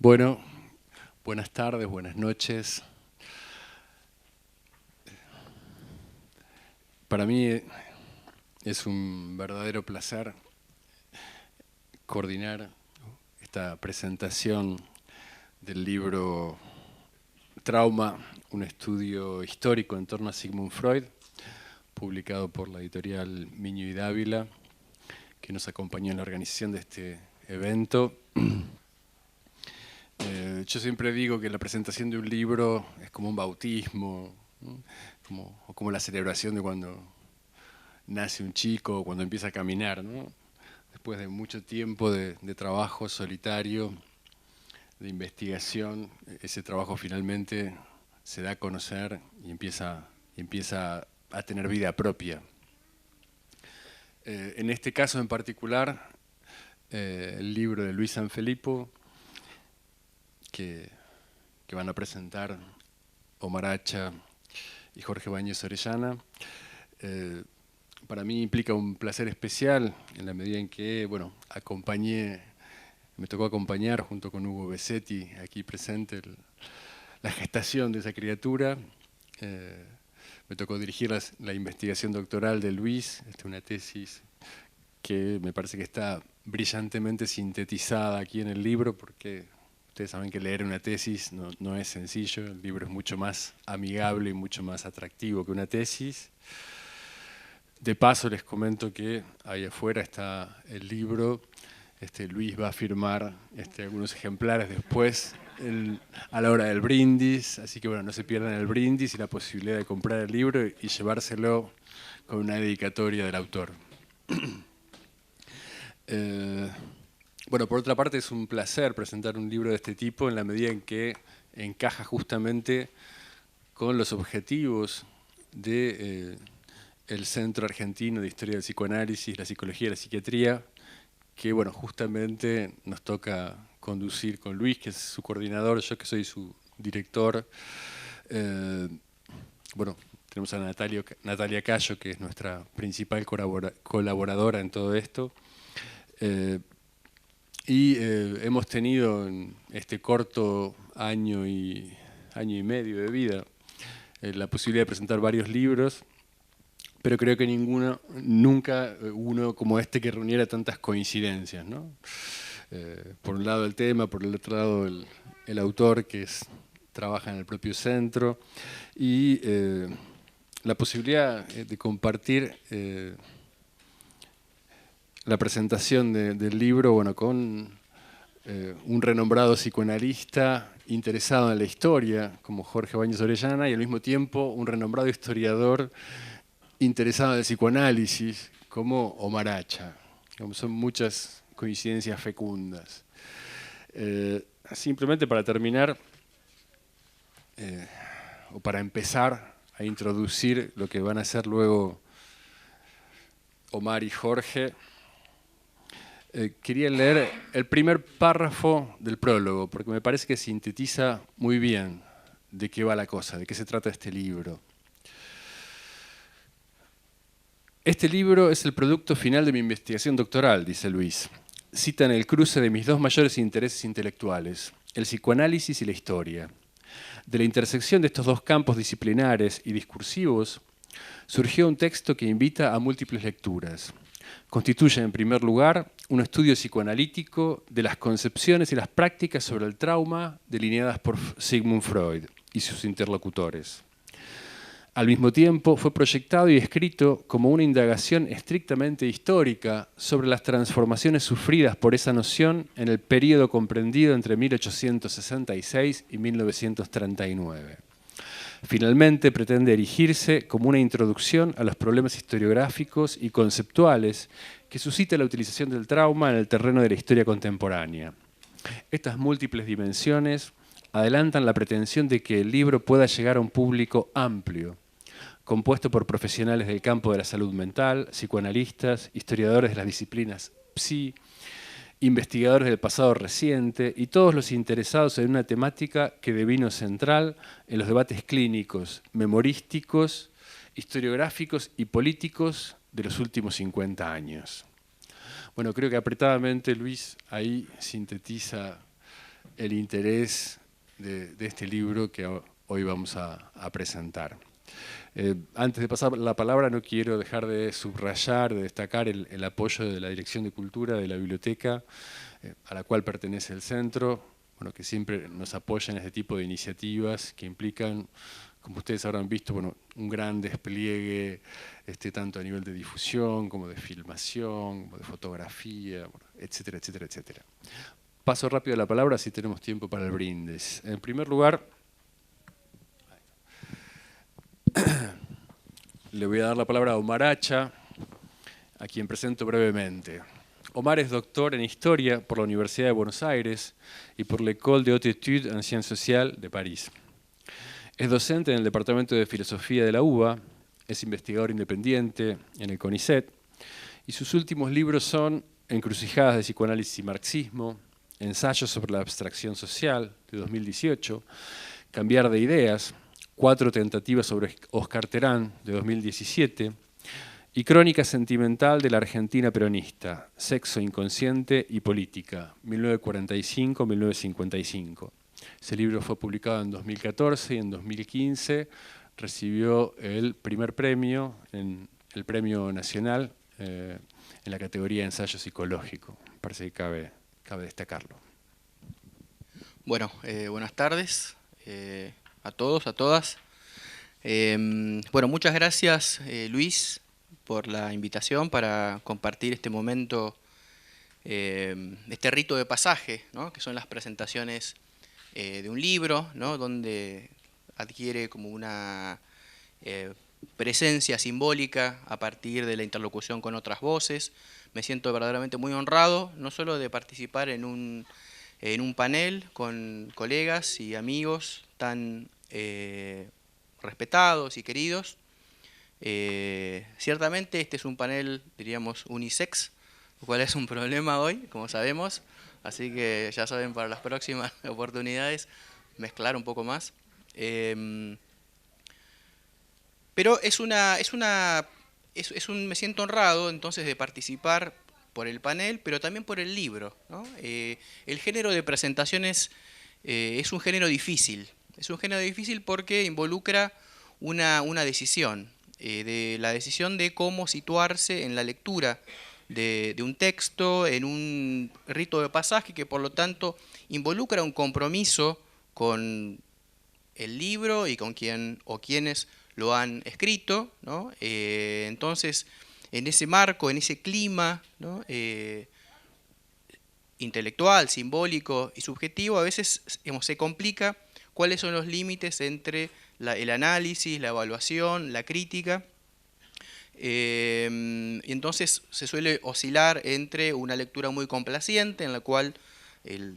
Bueno, buenas tardes, buenas noches. Para mí es un verdadero placer coordinar esta presentación del libro Trauma, un estudio histórico en torno a Sigmund Freud, publicado por la editorial Miño y Dávila, que nos acompañó en la organización de este evento. Yo siempre digo que la presentación de un libro es como un bautismo, ¿no? como la celebración de cuando nace un chico o cuando empieza a caminar, ¿no? Después de mucho tiempo de trabajo solitario, de investigación, ese trabajo finalmente se da a conocer y empieza a tener vida propia. En este caso en particular, el libro de Luis Sanfilippo, que van a presentar Omar Acha y Jorge Báñez Orellana, para mí implica un placer especial en la medida en que, bueno, me tocó acompañar junto con Hugo Besetti, aquí presente, la gestación de esa criatura. Me tocó dirigir la investigación doctoral de Luis, una tesis que me parece que está brillantemente sintetizada aquí en el libro, porque ustedes saben que leer una tesis no es sencillo. El libro es mucho más amigable y mucho más atractivo que una tesis. De paso les comento que ahí afuera está el libro. Luis va a firmar algunos ejemplares después a la hora del brindis, así que bueno, no se pierdan el brindis y la posibilidad de comprar el libro y llevárselo con una dedicatoria del autor. Bueno, por otra parte es un placer presentar un libro de este tipo en la medida en que encaja justamente con los objetivos de el Centro Argentino de Historia del Psicoanálisis, la Psicología y la Psiquiatría, que bueno, justamente nos toca conducir con Luis, que es su coordinador, yo que soy su director. Bueno, tenemos a Natalia Cayo, que es nuestra principal colaboradora en todo esto. Hemos tenido en este corto año y medio de vida la posibilidad de presentar varios libros, pero creo que nunca uno como este que reuniera tantas coincidencias, ¿no? Por un lado el tema, por el otro lado el autor que trabaja en el propio centro, y la posibilidad de compartir la presentación del libro, bueno, con un renombrado psicoanalista interesado en la historia, como Jorge Báñez Orellana, y al mismo tiempo un renombrado historiador interesado en el psicoanálisis, como Omar Acha. Son muchas coincidencias fecundas. Simplemente para terminar, o para empezar a introducir lo que van a hacer luego Omar y Jorge, quería leer el primer párrafo del prólogo, porque me parece que sintetiza muy bien de qué va la cosa, de qué se trata este libro. Este libro es el producto final de mi investigación doctoral, dice Luis. Citan el cruce de mis dos mayores intereses intelectuales, el psicoanálisis y la historia. De la intersección de estos dos campos disciplinares y discursivos surgió un texto que invita a múltiples lecturas. Constituye, en primer lugar, un estudio psicoanalítico de las concepciones y las prácticas sobre el trauma delineadas por Sigmund Freud y sus interlocutores. Al mismo tiempo, fue proyectado y escrito como una indagación estrictamente histórica sobre las transformaciones sufridas por esa noción en el período comprendido entre 1866 y 1939. Finalmente, pretende erigirse como una introducción a los problemas historiográficos y conceptuales que suscita la utilización del trauma en el terreno de la historia contemporánea. Estas múltiples dimensiones adelantan la pretensión de que el libro pueda llegar a un público amplio, compuesto por profesionales del campo de la salud mental, psicoanalistas, historiadores de las disciplinas psi, investigadores del pasado reciente y todos los interesados en una temática que devino central en los debates clínicos, memorísticos, historiográficos y políticos de los últimos 50 años. Bueno, creo que apretadamente Luis ahí sintetiza el interés de este libro que hoy vamos a presentar. Antes de pasar la palabra, no quiero dejar de subrayar, de destacar el apoyo de la Dirección de Cultura de la Biblioteca, a la cual pertenece el centro, bueno, que siempre nos apoya en este tipo de iniciativas que implican, como ustedes habrán visto, bueno, un gran despliegue, tanto a nivel de difusión, como de filmación, como de fotografía, bueno, etcétera, etcétera, etcétera. Paso rápido la palabra, si tenemos tiempo para el brindis. En primer lugar, le voy a dar la palabra a Omar Hacha, a quien presento brevemente. Omar es doctor en Historia por la Universidad de Buenos Aires y por l'École de Hautes Études en Sciences Sociales de París. Es docente en el Departamento de Filosofía de la UBA, es investigador independiente en el CONICET, y sus últimos libros son Encrucijadas de psicoanálisis y marxismo, Ensayos sobre la abstracción social, de 2018, Cambiar de ideas, 4 tentativas sobre Oscar Terán, de 2017, y Crónica sentimental de la Argentina peronista, Sexo inconsciente y política, 1945-1955. Ese libro fue publicado en 2014 y en 2015 recibió el primer premio, el Premio Nacional, en la categoría de ensayo psicológico. Parece que cabe destacarlo. Bueno, buenas tardes a todos, a todas. Bueno, muchas gracias, Luis, por la invitación para compartir este momento, este rito de pasaje, ¿no? Que son las presentaciones de un libro, ¿no? Donde adquiere como una presencia simbólica a partir de la interlocución con otras voces. Me siento verdaderamente muy honrado, no solo de participar en un panel con colegas y amigos tan respetados y queridos. Ciertamente este es un panel, diríamos, unisex, lo cual es un problema hoy, como sabemos, así que ya saben, para las próximas oportunidades mezclar un poco más. Pero me siento honrado entonces de participar por el panel, pero también por el libro, ¿no? El género de presentaciones es un género difícil. Es un género difícil porque involucra una decisión, de la decisión de cómo situarse en la lectura de un texto, en un rito de pasaje que por lo tanto involucra un compromiso con el libro y con quien o quienes lo han escrito, ¿no? Entonces, en ese marco, en ese clima, ¿no? Intelectual, simbólico y subjetivo, a veces se complica cuáles son los límites entre el análisis, la evaluación, la crítica. Y entonces se suele oscilar entre una lectura muy complaciente, en la cual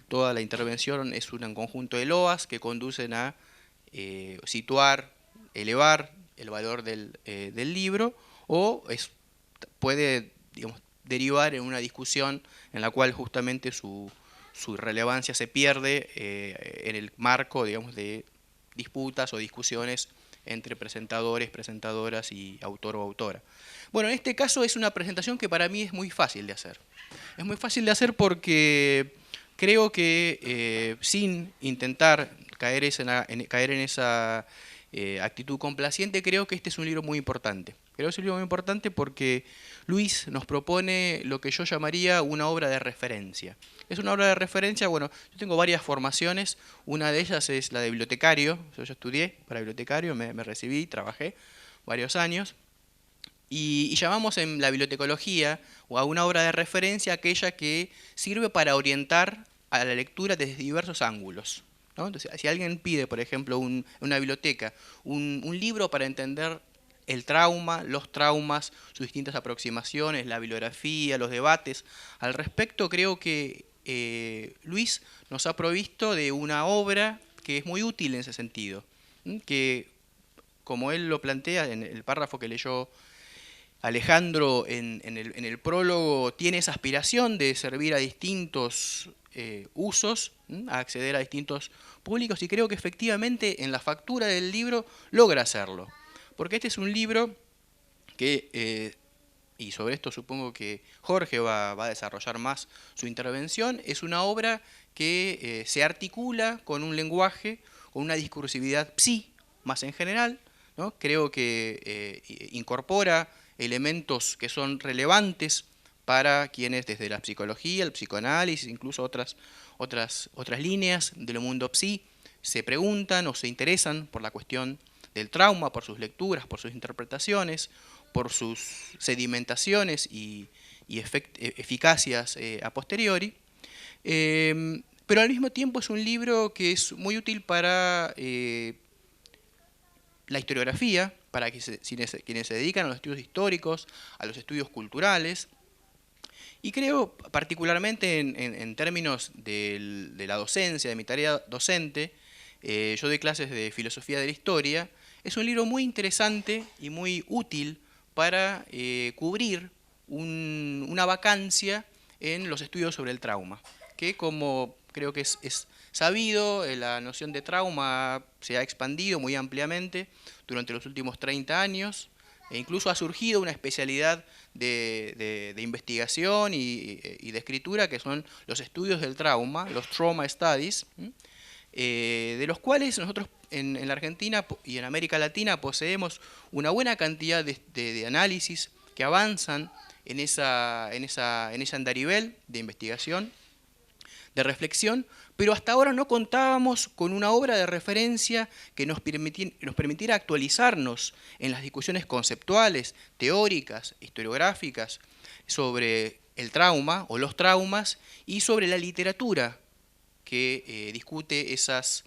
toda la intervención es un conjunto de loas que conducen a situar, elevar el valor del libro, o puede, digamos, derivar en una discusión en la cual justamente su relevancia se pierde en el marco, digamos, de disputas o discusiones entre presentadores, presentadoras y autor o autora. Bueno, en este caso es una presentación que para mí es muy fácil de hacer. Es muy fácil de hacer porque creo que sin intentar caer en esa actitud complaciente, creo que este es un libro muy importante. Creo que es un libro muy importante porque Luis nos propone lo que yo llamaría una obra de referencia. Es una obra de referencia, bueno, yo tengo varias formaciones, una de ellas es la de bibliotecario, yo estudié para bibliotecario, me recibí, trabajé varios años, y llamamos en la bibliotecología o a una obra de referencia aquella que sirve para orientar a la lectura desde diversos ángulos, ¿no? Entonces, si alguien pide, por ejemplo, una biblioteca, un libro para entender el trauma, los traumas, sus distintas aproximaciones, la bibliografía, los debates al respecto, creo que Luis nos ha provisto de una obra que es muy útil en ese sentido, que, como él lo plantea en el párrafo que leyó Alejandro en el prólogo, tiene esa aspiración de servir a distintos usos, a acceder a distintos públicos, y creo que efectivamente en la factura del libro logra hacerlo. Porque este es un libro que y sobre esto supongo que Jorge va a desarrollar más su intervención, es una obra que se articula con un lenguaje, con una discursividad psi, más en general, ¿no? Creo que incorpora elementos que son relevantes para quienes desde la psicología, el psicoanálisis, incluso otras líneas del mundo psi, se preguntan o se interesan por la cuestión del trauma, por sus lecturas, por sus interpretaciones, por sus sedimentaciones y eficacias a posteriori. Pero al mismo tiempo es un libro que es muy útil para la historiografía, para quienes se dedican a los estudios históricos, a los estudios culturales. Y creo, particularmente en términos de la docencia, de mi tarea docente, yo doy clases de filosofía de la historia, es un libro muy interesante y muy útil para cubrir una vacancia en los estudios sobre el trauma, que como creo que es sabido, la noción de trauma se ha expandido muy ampliamente durante los últimos 30 años, e incluso ha surgido una especialidad de investigación y de escritura que son los estudios del trauma, los trauma studies, de los cuales nosotros en la Argentina y en América Latina poseemos una buena cantidad de análisis que avanzan en ese andarivel de investigación, de reflexión, pero hasta ahora no contábamos con una obra de referencia que nos permitiera actualizarnos en las discusiones conceptuales, teóricas, historiográficas, sobre el trauma o los traumas y sobre la literatura que discute esas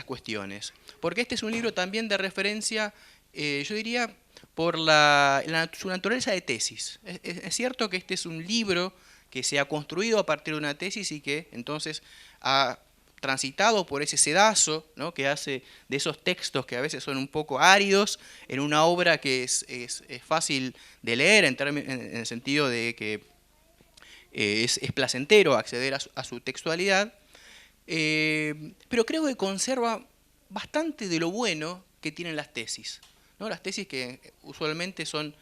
cuestiones. Porque este es un libro también de referencia, yo diría, por su naturaleza de tesis. Es cierto que este es un libro que se ha construido a partir de una tesis y que entonces ha transitado por ese sedazo, ¿no?, que hace de esos textos que a veces son un poco áridos en una obra que es fácil de leer en el sentido de que es placentero acceder a su textualidad, pero creo que conserva bastante de lo bueno que tienen las tesis, ¿no? Las tesis que usualmente son,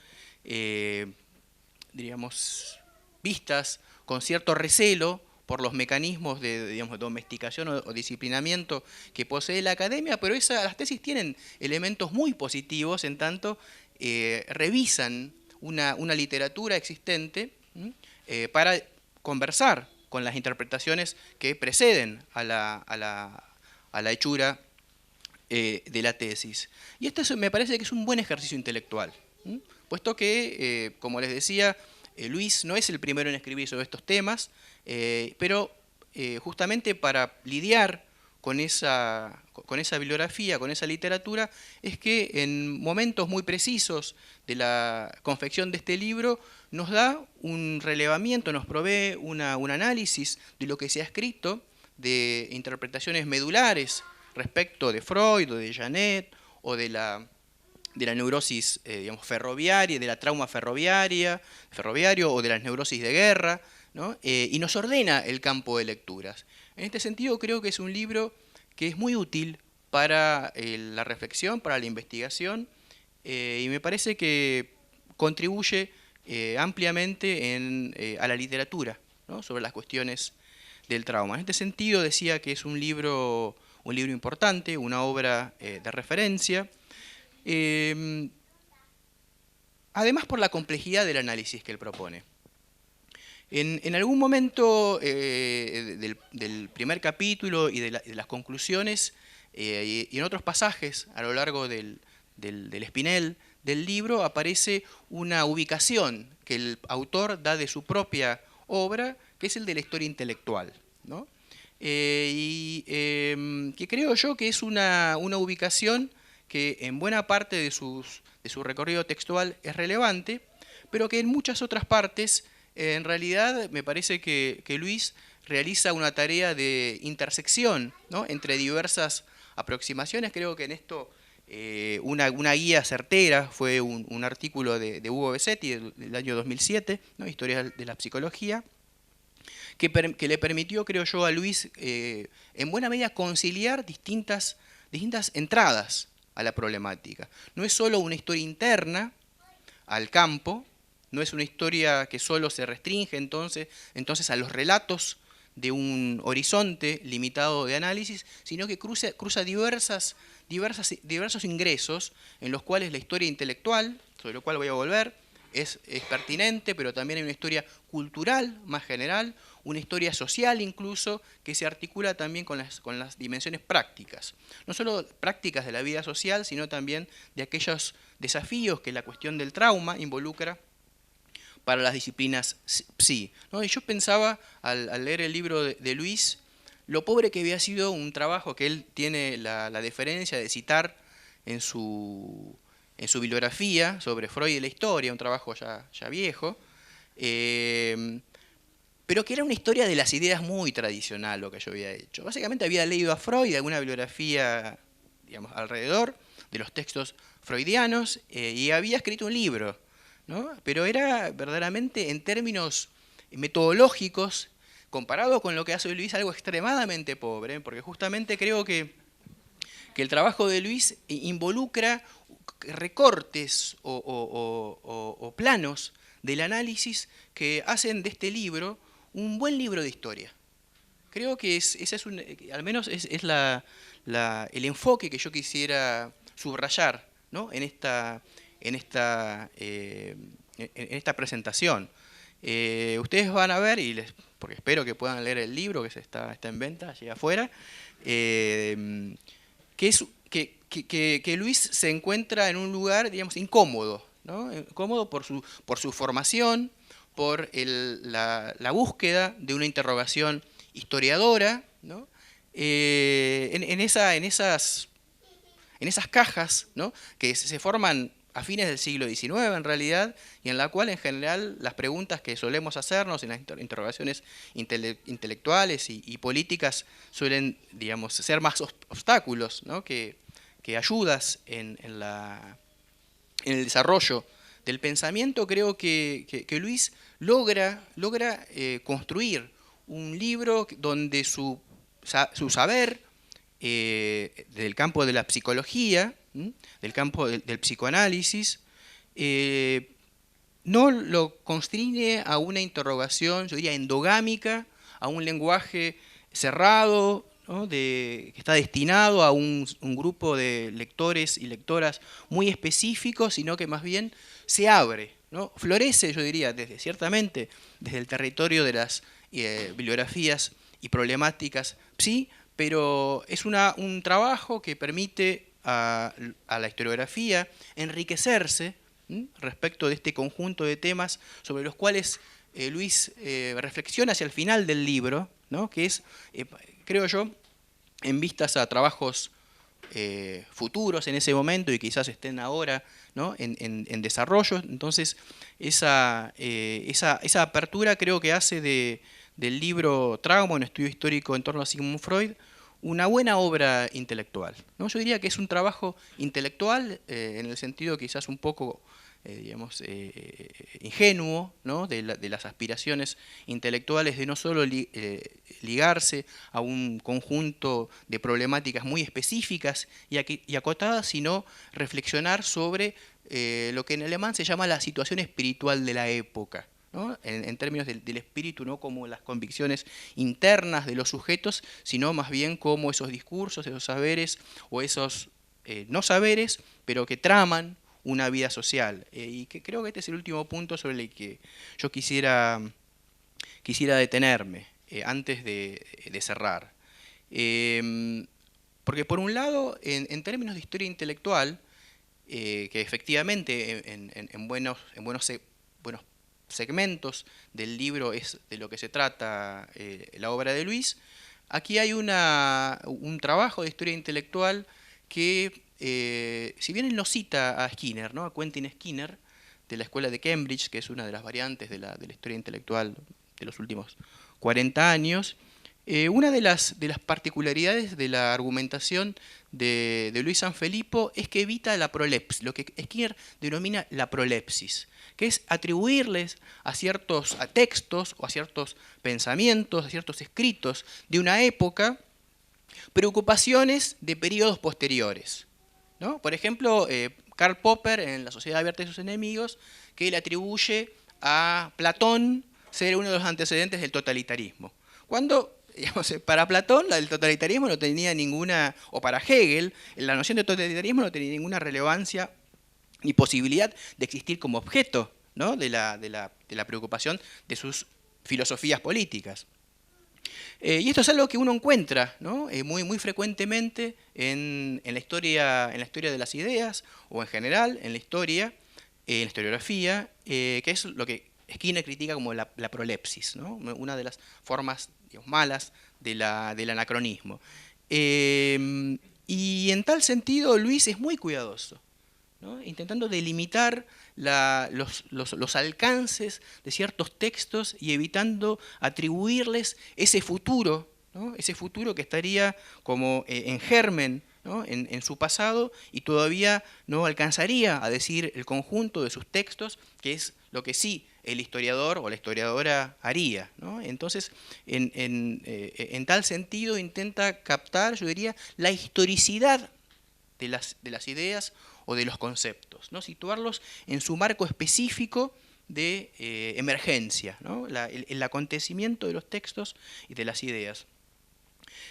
diríamos, vistas con cierto recelo por los mecanismos de, digamos, domesticación o disciplinamiento que posee la academia, pero las tesis tienen elementos muy positivos en tanto revisan una literatura existente para conversar con las interpretaciones que preceden a la hechura de la tesis. Y esto me parece que es un buen ejercicio intelectual, puesto que, como les decía, Luis no es el primero en escribir sobre estos temas, pero justamente para lidiar con esa bibliografía, con esa literatura, es que en momentos muy precisos de la confección de este libro nos da un relevamiento, nos provee un análisis de lo que se ha escrito, de interpretaciones medulares respecto de Freud o de Janet o de la neurosis digamos, ferroviaria, de la trauma ferroviario o de las neurosis de guerra, ¿no? Y nos ordena el campo de lecturas. En este sentido creo que es un libro que es muy útil para la reflexión, para la investigación, y me parece que contribuye ampliamente a la literatura, ¿no?, sobre las cuestiones del trauma. En este sentido decía que es un libro importante, una obra de referencia, además por la complejidad del análisis que él propone. En algún momento del primer capítulo y de las conclusiones, y en otros pasajes a lo largo del espinel del libro, aparece una ubicación que el autor da de su propia obra, que es el de la historia intelectual, ¿no? Y que creo yo que es una ubicación que en buena parte de su recorrido textual es relevante, pero que en muchas otras partes, en realidad, me parece que Luis realiza una tarea de intersección, ¿no?, entre diversas aproximaciones. Creo que en esto una guía certera fue un artículo de Hugo Besetti del año 2007, ¿no?, Historia de la Psicología, que le permitió, creo yo, a Luis, en buena medida, conciliar distintas entradas a la problemática. No es solo una historia interna al campo, no es una historia que solo se restringe entonces a los relatos de un horizonte limitado de análisis, sino que cruza diversos ingresos en los cuales la historia intelectual, sobre lo cual voy a volver, es pertinente, pero también hay una historia cultural más general, una historia social incluso, que se articula también con las dimensiones prácticas. No solo prácticas de la vida social, sino también de aquellos desafíos que la cuestión del trauma involucra para las disciplinas psi, ¿no? Y yo pensaba, al leer el libro de Luis, lo pobre que había sido un trabajo que él tiene la deferencia de citar en su bibliografía sobre Freud y la historia, un trabajo ya viejo, pero que era una historia de las ideas muy tradicional lo que yo había hecho. Básicamente había leído a Freud, alguna bibliografía, digamos, alrededor de los textos freudianos, y había escrito un libro, ¿no? Pero era verdaderamente, en términos metodológicos, comparado con lo que hace Luis, algo extremadamente pobre, porque justamente creo que el trabajo de Luis involucra recortes o planos del análisis que hacen de este libro un buen libro de historia. Creo que al menos es el enfoque que yo quisiera subrayar, ¿no? en esta presentación. Ustedes van a ver, porque espero que puedan leer el libro que está en venta allí afuera, que Luis se encuentra en un lugar, digamos, incómodo, ¿no? Incómodo por su formación, por la búsqueda de una interrogación historiadora, ¿no? En esas cajas, ¿no? Que se forman a fines del siglo XIX en realidad, y en la cual en general las preguntas que solemos hacernos en las interrogaciones intelectuales y políticas suelen, digamos, ser más obstáculos, ¿no? que ayudas en el desarrollo del pensamiento. Creo que Luis logra construir un libro donde su saber del campo de la psicología, del campo del psicoanálisis, no lo constriñe a una interrogación, yo diría, endogámica, a un lenguaje cerrado, ¿no? Que está destinado a un grupo de lectores y lectoras muy específicos, sino que más bien se abre, ¿no? Florece, yo diría, ciertamente desde el territorio de las bibliografías y problemáticas psi, pero es un trabajo que permite a la historiografía enriquecerse respecto de este conjunto de temas sobre los cuales Luis reflexiona hacia el final del libro, ¿no? Que es, creo yo, en vistas a trabajos futuros en ese momento y quizás estén ahora, ¿no? en desarrollo. Entonces, esa apertura creo que hace del libro Trauma, un estudio histórico en torno a Sigmund Freud, una buena obra intelectual, ¿no? Yo diría que es un trabajo intelectual en el sentido quizás un poco digamos, ingenuo, ¿no? de las aspiraciones intelectuales de no solo ligarse a un conjunto de problemáticas muy específicas y acotadas, sino reflexionar sobre lo que en alemán se llama la situación espiritual de la época, ¿no? En términos del espíritu, no como las convicciones internas de los sujetos, sino más bien como esos discursos, esos saberes o esos no saberes, pero que traman una vida social. Y que creo que este es el último punto sobre el que yo quisiera detenerme antes de cerrar. Porque por un lado, en términos de historia intelectual, que efectivamente en buenos segmentos del libro es de lo que se trata la obra de Luis, aquí hay un trabajo de historia intelectual que, si bien él no cita a Skinner, ¿no? A Quentin Skinner, de la escuela de Cambridge, que es una de las variantes de la historia intelectual de los últimos 40 años, una de las particularidades de la argumentación de Luis Sanfilippo es que evita la prolepsis, lo que Skinner denomina la prolepsis, que es atribuirles a ciertos textos o a ciertos pensamientos, a ciertos escritos de una época, preocupaciones de periodos posteriores, ¿no? Por ejemplo, Karl Popper en La sociedad abierta y sus enemigos, que él atribuye a Platón ser uno de los antecedentes del totalitarismo. Cuando, digamos, para Platón el totalitarismo no tenía ninguna, o para Hegel, la noción de totalitarismo no tenía ninguna relevancia ni posibilidad de existir como objeto, ¿no?, de la preocupación de sus filosofías políticas. Y esto es algo que uno encuentra, ¿no?, muy frecuentemente en la historia de las ideas, o en general en la historiografía, que es lo que Skinner critica como la prolepsis, ¿no?, una de las formas, digamos, malas del anacronismo. Y en tal sentido Luis es muy cuidadoso, ¿no?, intentando delimitar los alcances de ciertos textos y evitando atribuirles ese futuro, ¿no?, ese futuro que estaría como en germen, ¿no?, en su pasado, y todavía no alcanzaría a decir el conjunto de sus textos, que es lo que sí el historiador o la historiadora haría, ¿no? Entonces, en tal sentido intenta captar, yo diría, la historicidad de las ideas o de los conceptos, ¿no?, situarlos en su marco específico de emergencia, ¿no?, el acontecimiento de los textos y de las ideas.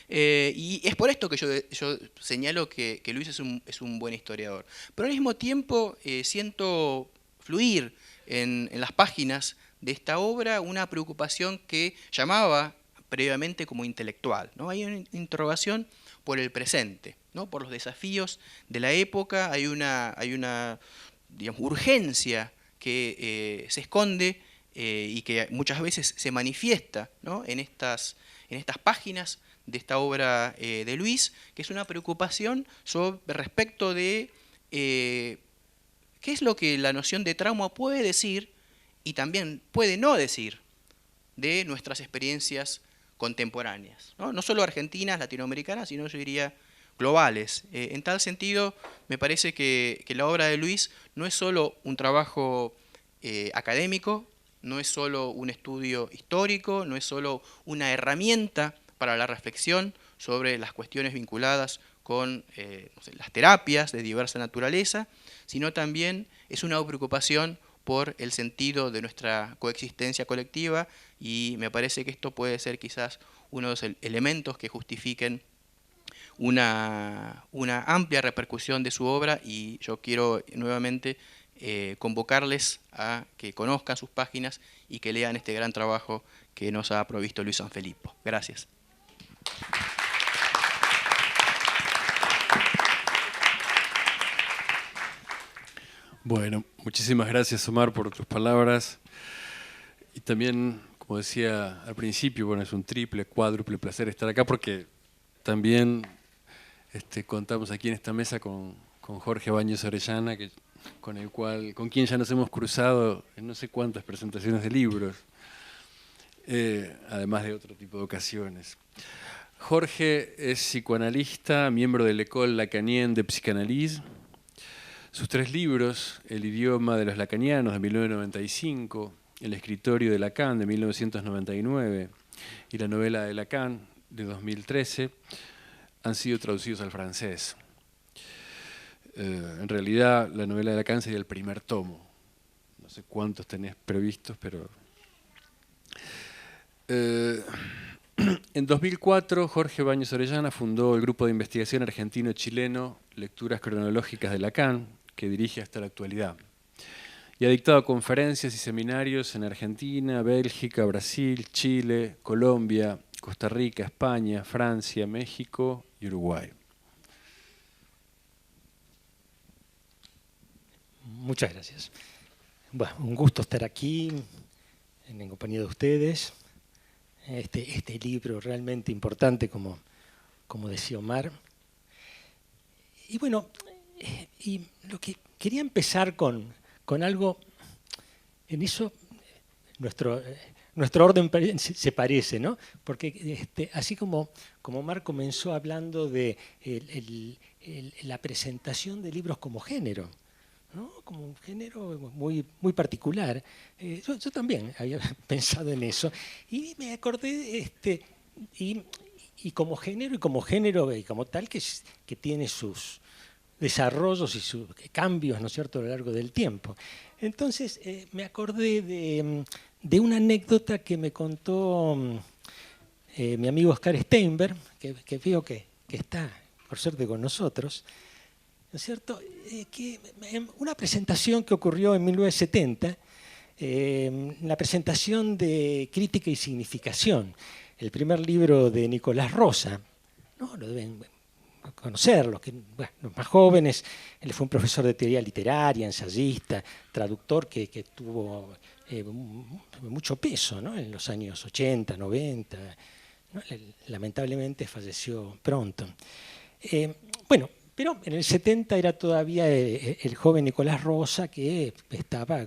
Y es por esto que yo señalo que Luis es un buen historiador. Pero al mismo tiempo siento fluir en las páginas de esta obra una preocupación que llamaba previamente como intelectual, ¿no? Hay una interrogación por el presente, ¿no?, por los desafíos de la época. Hay una digamos, urgencia que se esconde y que muchas veces se manifiesta, ¿no?, en estas páginas de esta obra de Luis, que es una preocupación respecto de qué es lo que la noción de trauma puede decir y también puede no decir de nuestras experiencias contemporáneas, ¿no?, no solo argentinas, latinoamericanas, sino yo diría globales. En tal sentido, me parece que la obra de Luis no es solo un trabajo académico, no es solo un estudio histórico, no es solo una herramienta para la reflexión sobre las cuestiones vinculadas con no sé, las terapias de diversa naturaleza, sino también es una preocupación por el sentido de nuestra coexistencia colectiva, y me parece que esto puede ser quizás uno de los elementos que justifiquen una amplia repercusión de su obra, y yo quiero nuevamente convocarles a que conozcan sus páginas y que lean este gran trabajo que nos ha provisto Luis Sanfilippo. Gracias. Bueno, muchísimas gracias, Omar, por tus palabras. Y también, como decía al principio, bueno, es un triple, cuádruple placer estar acá, porque también contamos aquí en esta mesa con Jorge Baños Orellana, con quien ya nos hemos cruzado en no sé cuántas presentaciones de libros, además de otro tipo de ocasiones. Jorge es psicoanalista, miembro de l'École lacanienne de psychanalyse. Sus 3 libros, El idioma de los lacanianos, de 1995, El escritorio de Lacan, de 1999, y la novela de Lacan, de 2013, han sido traducidos al francés. En realidad, la novela de Lacan sería el primer tomo. No sé cuántos tenés previstos, pero... En 2004, Jorge Baños Orellana fundó el grupo de investigación argentino-chileno Lecturas Cronológicas de Lacan, que dirige hasta la actualidad. Y ha dictado conferencias y seminarios en Argentina, Bélgica, Brasil, Chile, Colombia, Costa Rica, España, Francia, México y Uruguay. Muchas gracias. Bueno, un gusto estar aquí en compañía de ustedes. Este libro realmente importante, como decía Omar. Y bueno, y lo que quería empezar con algo, en eso nuestro orden se parece, ¿no? Porque así como Omar comenzó hablando de la presentación de libros como género, ¿no?, como un género muy particular. Yo también había pensado en eso y me acordé y como género y como tal que tiene sus desarrollos y sus cambios, ¿no es cierto?, a lo largo del tiempo. Entonces, me acordé de una anécdota que me contó mi amigo Oscar Steinberg, que veo que está, por suerte, con nosotros, ¿no es cierto?, que en una presentación que ocurrió en 1970, la presentación de Crítica y Significación, el primer libro de Nicolás Rosa, ¿no? Lo deben conocer, los más jóvenes. Él fue un profesor de teoría literaria, ensayista, traductor que tuvo mucho peso, ¿no?, en los años 80, 90. ¿No? Lamentablemente falleció pronto. Bueno, pero en el 70 era todavía el joven Nicolás Rosa, que estaba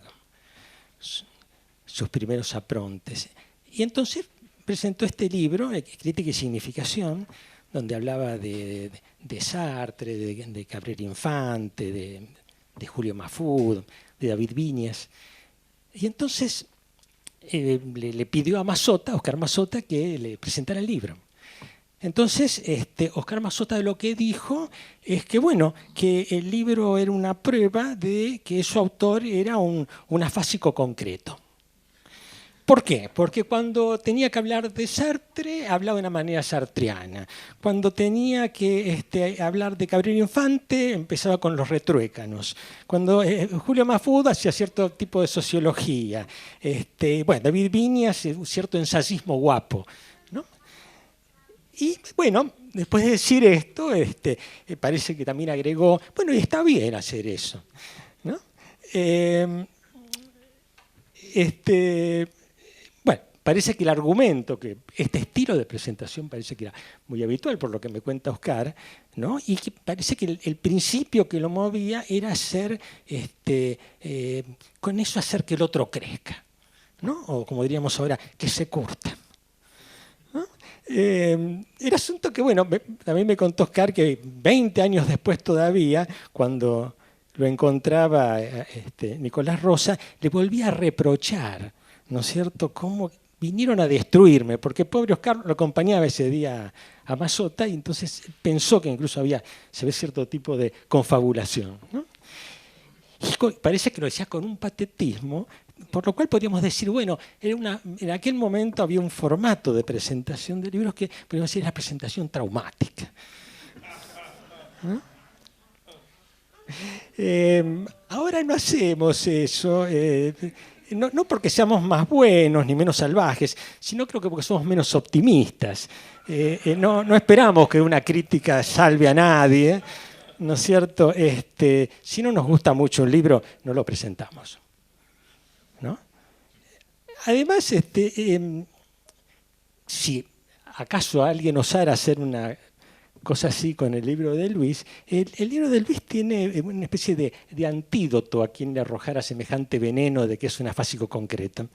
sus primeros aprontes. Y entonces presentó este libro, Crítica y Significación, donde hablaba de Sartre, de Cabrera Infante, de Julio Mafud, de David Viñas. Y entonces le pidió a Mazzotta, Oscar Mazzotta, que le presentara el libro. Entonces, Oscar Mazzotta lo que dijo es que, bueno, que el libro era una prueba de que su autor era un afásico concreto. ¿Por qué? Porque cuando tenía que hablar de Sartre, hablaba de una manera sartreana. Cuando tenía que hablar de Cabrera Infante, empezaba con los retruécanos. Cuando Julio Mafud hacía cierto tipo de sociología. Bueno, David Viñas, un cierto ensayismo guapo, ¿no? Y bueno, después de decir esto, parece que también agregó, bueno, y está bien hacer eso, ¿no? Bueno, parece que el argumento, que este estilo de presentación parece que era muy habitual, por lo que me cuenta Oscar, ¿no? Y que parece que el principio que lo movía era hacer, con eso hacer que el otro crezca, ¿no? O como diríamos ahora, que se curta. El asunto que, bueno, también me contó Oscar que 20 años después todavía, cuando lo encontraba Nicolás Rosa, le volvía a reprochar, ¿no es cierto?, cómo vinieron a destruirme, porque pobre Oscar lo acompañaba ese día a Mazzotta y entonces pensó que incluso se ve cierto tipo de confabulación, ¿no? Y parece que lo decía con un patetismo, por lo cual podríamos decir, bueno, en aquel momento había un formato de presentación de libros que podríamos decir era presentación traumática, ¿no? Ahora no hacemos eso, no porque seamos más buenos ni menos salvajes, sino creo que porque somos menos optimistas. No esperamos que una crítica salve a nadie, ¿no es cierto? Si no nos gusta mucho un libro, no lo presentamos, ¿no? Además, si acaso alguien osara hacer una cosa así con el libro de Luis, el libro de Luis tiene una especie de antídoto a quien le arrojara semejante veneno de que es un afásico concreto,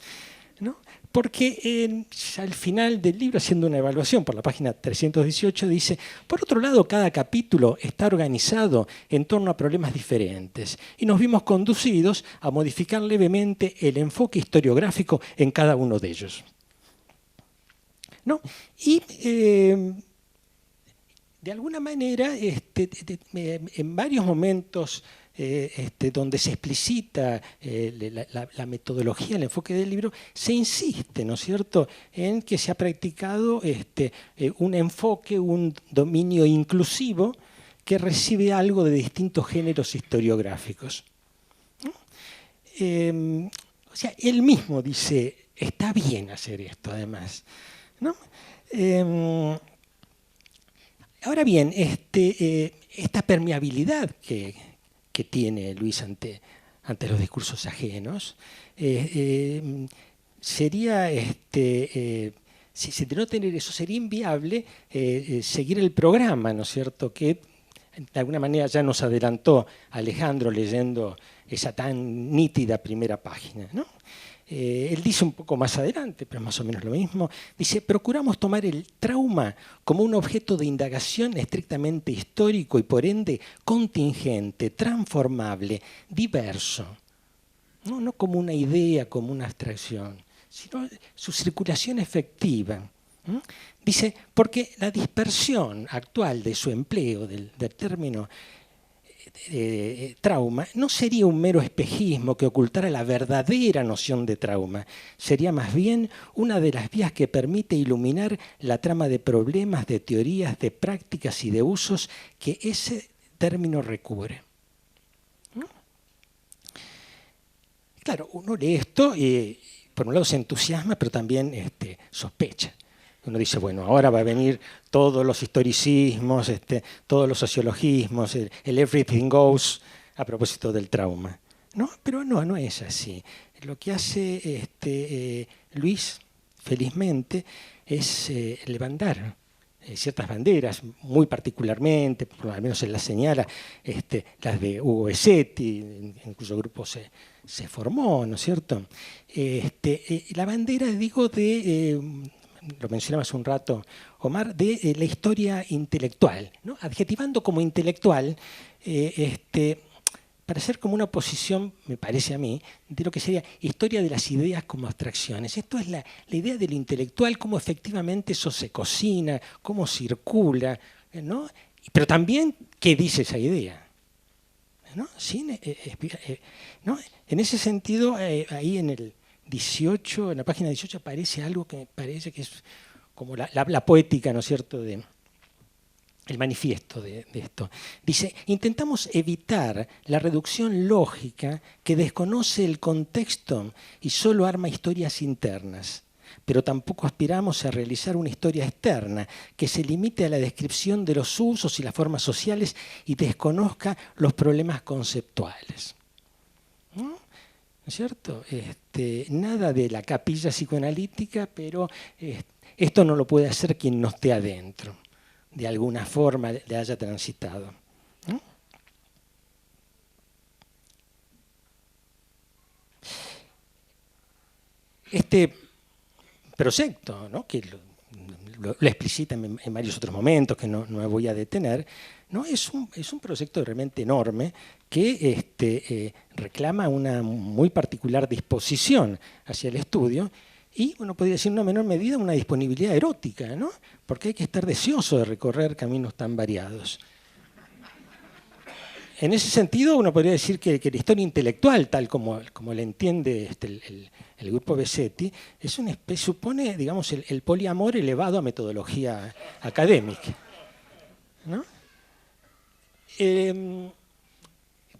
¿no? Porque al final del libro, haciendo una evaluación por la página 318, dice, por otro lado, cada capítulo está organizado en torno a problemas diferentes y nos vimos conducidos a modificar levemente el enfoque historiográfico en cada uno de ellos, ¿no? Y de alguna manera, en varios momentos donde se explicita la metodología, el enfoque del libro, se insiste, ¿no es cierto?, en que se ha practicado un enfoque, un dominio inclusivo que recibe algo de distintos géneros historiográficos, ¿no? O sea, él mismo dice, está bien hacer esto, además, ¿no? Ahora bien, esta permeabilidad que tiene Luis ante los discursos ajenos sería, si de no tener eso, sería inviable seguir el programa, ¿no es cierto?, que de alguna manera ya nos adelantó Alejandro leyendo esa tan nítida primera página, ¿no? Él dice un poco más adelante, pero más o menos lo mismo, dice, procuramos tomar el trauma como un objeto de indagación estrictamente histórico y por ende contingente, transformable, diverso, no como una idea, como una abstracción, sino su circulación efectiva. Dice, porque la dispersión actual de su empleo del término trauma no sería un mero espejismo que ocultara la verdadera noción de trauma, sería más bien una de las vías que permite iluminar la trama de problemas, de teorías, de prácticas y de usos que ese término recubre. ¿No? Claro, uno lee esto y por un lado se entusiasma, pero también sospecha. Uno dice, bueno, ahora va a venir todos los historicismos, todos los sociologismos, el everything goes a propósito del trauma. ¿No? Pero no es así. Lo que hace Luis, felizmente, es levantar ciertas banderas, muy particularmente, por lo menos él las señala, las de Hugo Besetti, en cuyo grupo se formó, ¿no es cierto? La bandera, digo, lo mencionaba hace un rato Omar, de la historia intelectual, ¿no? Adjetivando como intelectual, para hacer como una oposición, me parece a mí, de lo que sería historia de las ideas como abstracciones. Esto es la idea de lo intelectual, cómo efectivamente eso se cocina, cómo circula, ¿no? Pero también qué dice esa idea. ¿No? ¿No? En ese sentido, ahí en el 18, en la página 18 aparece algo que me parece que es como la poética, ¿no es cierto?, el manifiesto de esto. Dice, intentamos evitar la reducción lógica que desconoce el contexto y solo arma historias internas, pero tampoco aspiramos a realizar una historia externa que se limite a la descripción de los usos y las formas sociales y desconozca los problemas conceptuales. ¿No? ¿No es cierto? Nada de la capilla psicoanalítica, pero esto no lo puede hacer quien no esté adentro, de alguna forma le haya transitado. ¿No? Este proyecto, ¿no?, que lo explicita en varios otros momentos, que no me voy a detener, ¿no? Es un proyecto realmente enorme que reclama una muy particular disposición hacia el estudio y, bueno, podría decir en una menor medida una disponibilidad erótica, ¿no? Porque hay que estar deseoso de recorrer caminos tan variados. En ese sentido, uno podría decir que la historia intelectual, tal como la entiende el grupo Besetti, supone, digamos, el poliamor elevado a metodología académica, ¿no?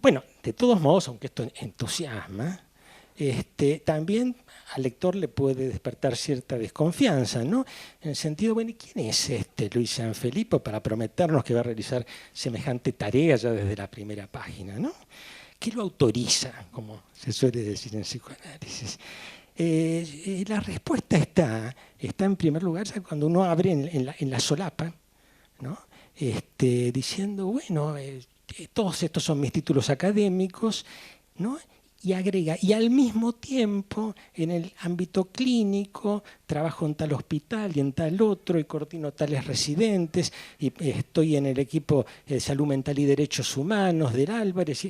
Bueno, de todos modos, aunque esto entusiasma, también al lector le puede despertar cierta desconfianza, ¿no? En el sentido, bueno, ¿quién es Luis Sanfilippo para prometernos que va a realizar semejante tarea ya desde la primera página, ¿no? ¿Qué lo autoriza, como se suele decir en psicoanálisis? La respuesta está en primer lugar cuando uno abre en la solapa, ¿no? Diciendo, bueno, todos estos son mis títulos académicos, ¿no? Y agrega, y al mismo tiempo, en el ámbito clínico, trabajo en tal hospital y en tal otro, y coordino tales residentes, y estoy en el equipo de Salud Mental y Derechos Humanos del Álvarez,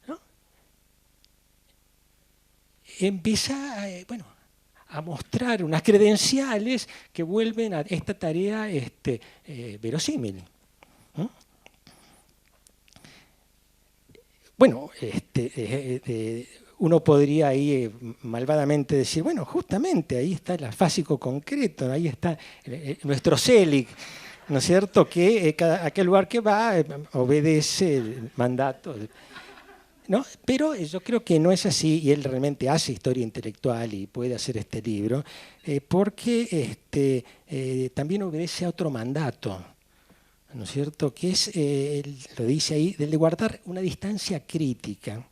¿no? Empieza, bueno, a mostrar unas credenciales que vuelven a esta tarea verosímil. ¿No? Bueno, uno podría ahí malvadamente decir, bueno, justamente ahí está el afásico concreto, ahí está nuestro CELIC, ¿no es cierto?, que a aquel lugar que va obedece el mandato, ¿no? Pero yo creo que no es así, y él realmente hace historia intelectual y puede hacer este libro, porque también obedece a otro mandato, ¿no es cierto?, que es, lo dice ahí, del de guardar una distancia crítica,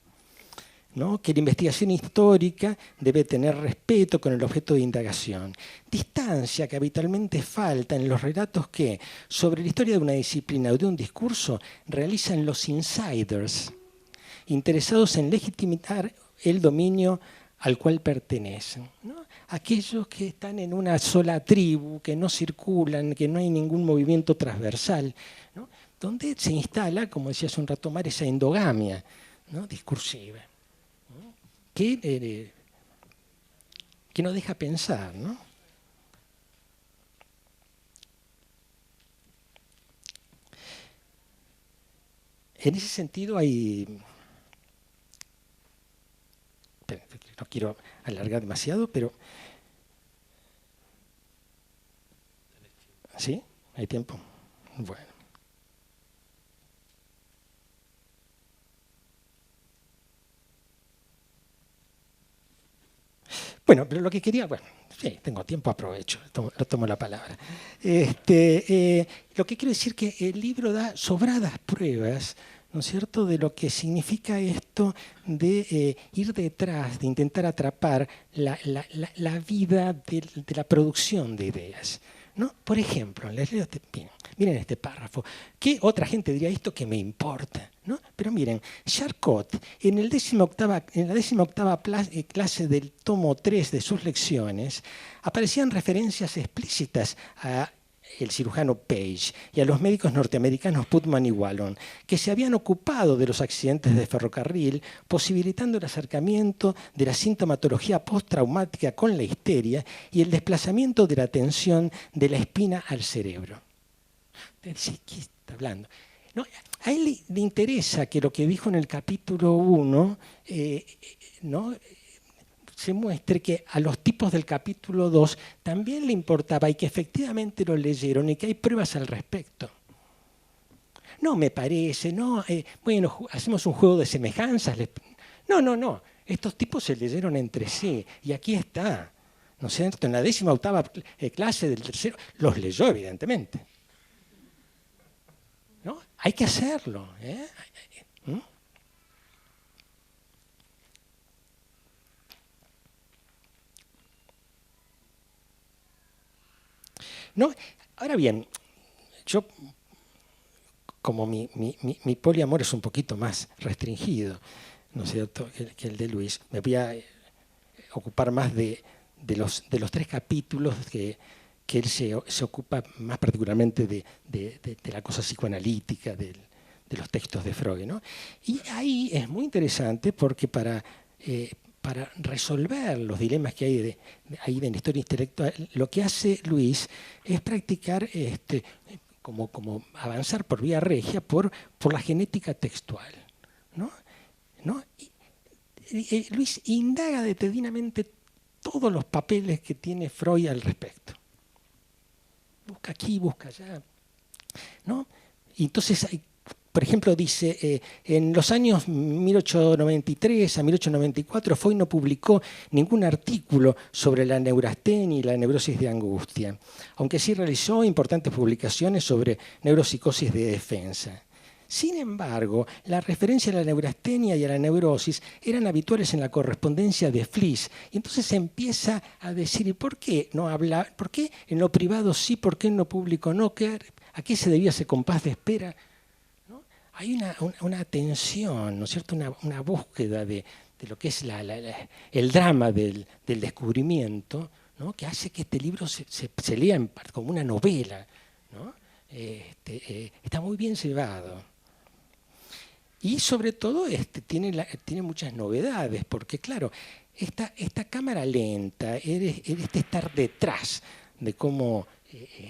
¿no? Que la investigación histórica debe tener respeto con el objeto de indagación. Distancia que habitualmente falta en los relatos que, sobre la historia de una disciplina o de un discurso, realizan los insiders, interesados en legitimar el dominio al cual pertenecen, ¿no? Aquellos que están en una sola tribu, que no circulan, que no hay ningún movimiento transversal, ¿no? Donde se instala, como decía hace un rato Omar, esa endogamia, ¿no?, discursiva, ¿no?, que nos deja pensar, ¿no? en ese sentido hay... No quiero alargar demasiado, pero... ¿Sí? ¿Hay tiempo? Bueno. Bueno, pero lo que quería... Bueno, sí, tengo tiempo, aprovecho, tomo la palabra. Lo que quiero decir es que el libro da sobradas pruebas, ¿no es cierto?, de lo que significa esto de ir detrás, de intentar atrapar la vida de la producción de ideas, ¿no? Por ejemplo, les leo miren este párrafo. ¿Qué otra gente diría esto que me importa? ¿No? Pero miren, Charcot, en la 18ª clase del tomo 3 de sus lecciones, aparecían referencias explícitas a el cirujano Page y a los médicos norteamericanos Putman y Wallon, que se habían ocupado de los accidentes de ferrocarril, posibilitando el acercamiento de la sintomatología postraumática con la histeria y el desplazamiento de la tensión de la espina al cerebro. ¿Qué está hablando? No, a él le interesa que lo que dijo en el capítulo 1 ¿no?, se muestre que a los tipos del capítulo 2 también le importaba y que efectivamente lo leyeron y que hay pruebas al respecto. No me parece, no, bueno, hacemos un juego de semejanzas. No. Estos tipos se leyeron entre sí y aquí está, ¿no es cierto? En la 18ª clase del tercero los leyó, evidentemente. ¿No? Hay que hacerlo. ¿No? Ahora bien, yo, como mi poliamor es un poquito más restringido, ¿no es cierto?, que el de Luis, me voy a ocupar más de los 3 capítulos que él se ocupa más particularmente de la cosa psicoanalítica, de los textos de Freud, ¿no? Y ahí es muy interesante porque para resolver los dilemas que hay ahí de la historia intelectual, lo que hace Luis es practicar como avanzar por vía regia por la genética textual, ¿no? Luis indaga detenidamente todos los papeles que tiene Freud al respecto. Busca aquí, busca allá, ¿no? Y entonces por ejemplo, dice, en los años 1893 a 1894 Freud no publicó ningún artículo sobre la neurastenia y la neurosis de angustia, aunque sí realizó importantes publicaciones sobre neuropsicosis de defensa. Sin embargo, la referencia a la neurastenia y a la neurosis eran habituales en la correspondencia de Fliess. Y entonces se empieza a decir, ¿y por qué no habla? ¿Por qué en lo privado sí? ¿Por qué en lo público no? ¿A qué se debía ese compás de espera? Hay una tensión, ¿no es cierto?, una búsqueda de lo que es el drama del descubrimiento, ¿no?, que hace que este libro se lea en parte como una novela, ¿no? Está muy bien llevado. Y sobre todo tiene muchas novedades, porque claro, esta cámara lenta, estar detrás de cómo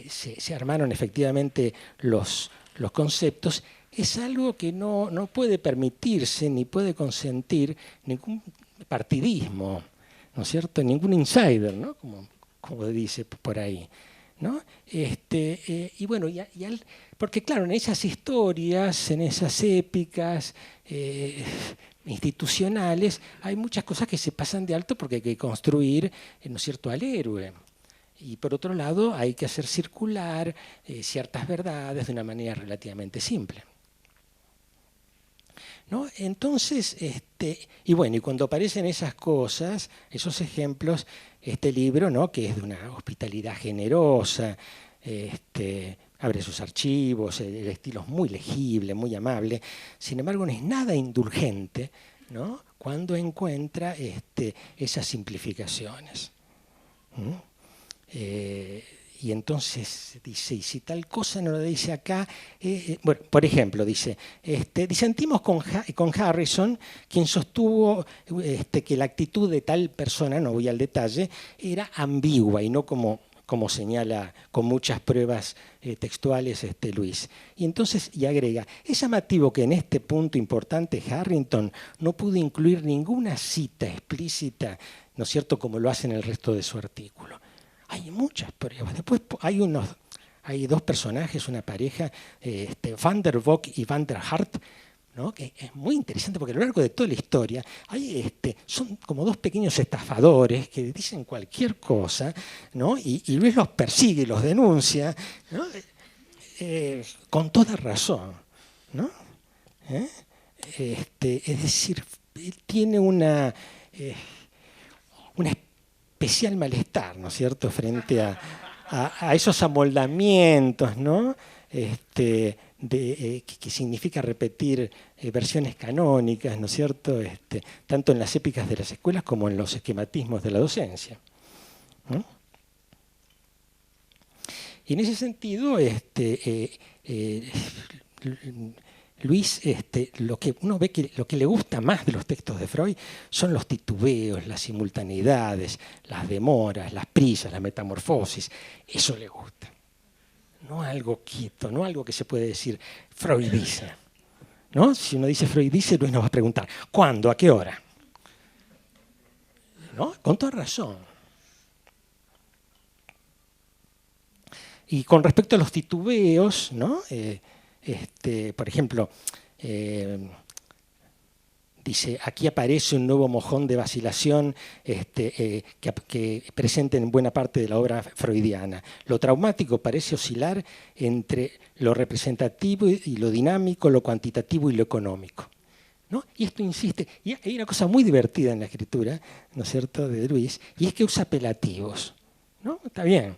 se armaron efectivamente los conceptos, es algo que no puede permitirse ni puede consentir ningún partidismo, ¿no es cierto?, ningún insider, ¿no?, como dice por ahí, ¿no? Y bueno, porque claro, en esas historias, en esas épicas institucionales, hay muchas cosas que se pasan de alto porque hay que construir, ¿no es cierto?, al héroe. Y por otro lado, hay que hacer circular ciertas verdades de una manera relativamente simple, ¿no? Entonces, y bueno, y cuando aparecen esas cosas, esos ejemplos, este libro, ¿no?, que es de una hospitalidad generosa, abre sus archivos, el estilo es muy legible, muy amable, sin embargo no es nada indulgente, ¿no?, cuando encuentra esas simplificaciones. Y entonces dice, y si tal cosa no lo dice acá, bueno, por ejemplo, dice, disentimos con Harrison, quien sostuvo que la actitud de tal persona, no voy al detalle, era ambigua y no como como señala con muchas pruebas textuales Luis. Y entonces, y agrega, es llamativo que en este punto importante Harrington no pudo incluir ninguna cita explícita, ¿no es cierto?, como lo hace en el resto de su artículo. Hay muchas pruebas. Después hay dos personajes, una pareja, Van der Bock y Van der Hart, ¿no?, que es muy interesante porque a lo largo de toda la historia son como dos pequeños estafadores que dicen cualquier cosa, ¿no?, y Luis los persigue, los denuncia, ¿no?, con toda razón, ¿no? Es decir, él tiene una especial malestar, ¿no es cierto?, frente a esos amoldamientos, ¿no?, que significa repetir versiones canónicas, ¿no es cierto?, tanto en las épicas de las escuelas como en los esquematismos de la docencia, ¿no? Y en ese sentido, Luis, lo que uno ve que lo que le gusta más de los textos de Freud son los titubeos, las simultaneidades, las demoras, las prisas, la metamorfosis. Eso le gusta. No algo quieto, no algo que se puede decir Freud dice, ¿no? Si uno dice Freud dice, Luis nos va a preguntar, ¿cuándo? ¿A qué hora? ¿No? Con toda razón. Y con respecto a los titubeos, ¿no?, por ejemplo, dice, aquí aparece un nuevo mojón de vacilación que presente en buena parte de la obra freudiana. Lo traumático parece oscilar entre lo representativo y lo dinámico, lo cuantitativo y lo económico, ¿no? Y esto insiste, y hay una cosa muy divertida en la escritura, ¿no es cierto?, de Luis, y es que usa apelativos, ¿no? Está bien,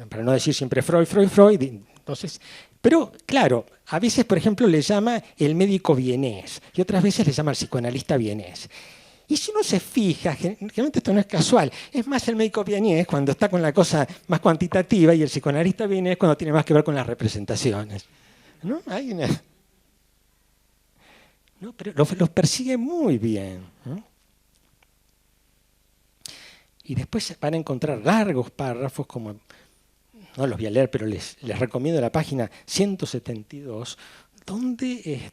para no decir siempre Freud, entonces, pero claro, a veces, por ejemplo, le llama el médico vienés y otras veces le llama el psicoanalista vienés. Y si uno se fija, generalmente esto no es casual, es más el médico vienés cuando está con la cosa más cuantitativa y el psicoanalista vienés cuando tiene más que ver con las representaciones, ¿no? No, pero los persigue muy bien, ¿no? Y después van a encontrar largos párrafos como... No los voy a leer, pero les recomiendo la página 172, donde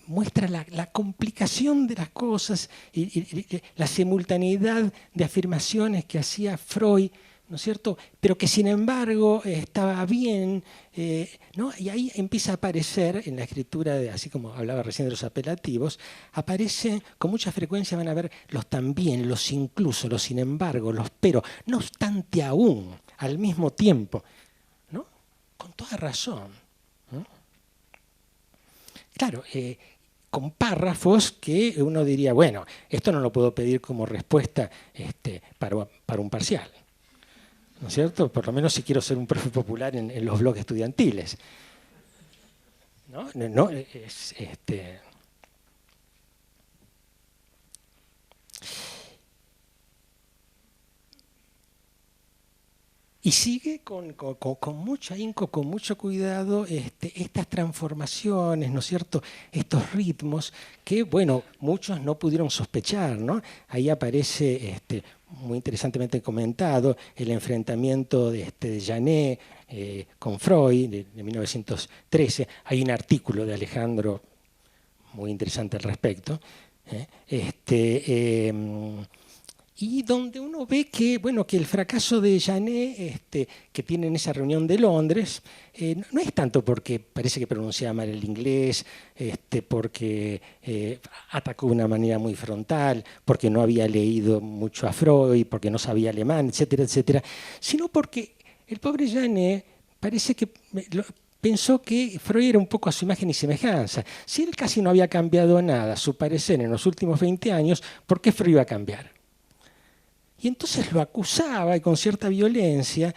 muestra la complicación de las cosas y la simultaneidad de afirmaciones que hacía Freud, ¿no es cierto?, pero que sin embargo estaba bien, ¿no? Y ahí empieza a aparecer en la escritura, así como hablaba recién de los apelativos, aparece con mucha frecuencia, van a ver los también, los incluso, los sin embargo, los pero, no obstante aún, al mismo tiempo, ¿no? Con toda razón, ¿no? Claro, con párrafos que uno diría, bueno, esto no lo puedo pedir como respuesta para un parcial, ¿no es cierto? Por lo menos si quiero ser un profe popular en los blogs estudiantiles, ¿no? No, Y sigue con mucho ahínco, con mucho cuidado, estas transformaciones, ¿no es cierto?, estos ritmos que, bueno, muchos no pudieron sospechar, ¿no? Ahí aparece, muy interesantemente comentado, el enfrentamiento de Janet con Freud de 1913. Hay un artículo de Alejandro muy interesante al respecto, y donde uno ve que, bueno, que el fracaso de Janet, que tiene en esa reunión de Londres, no es tanto porque parece que pronunciaba mal el inglés, porque atacó de una manera muy frontal, porque no había leído mucho a Freud, porque no sabía alemán, etcétera, etcétera, sino porque el pobre Janet parece que pensó que Freud era un poco a su imagen y semejanza. Si él casi no había cambiado nada, su parecer en los últimos 20 años, ¿por qué Freud iba a cambiar? Y entonces lo acusaba, y con cierta violencia,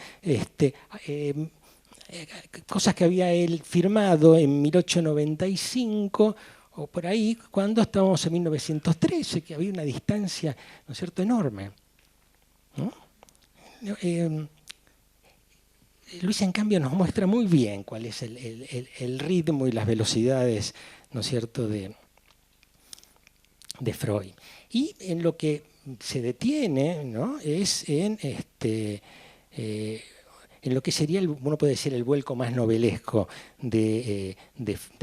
cosas que había él firmado en 1895 o por ahí, cuando estábamos en 1913, que había una distancia, ¿no es cierto?, enorme, ¿no? Luis, en cambio, nos muestra muy bien cuál es el ritmo y las velocidades, ¿no es cierto?, de Freud. Y en lo que se detiene, ¿no?, es en en lo que sería, uno puede decir, el vuelco más novelesco de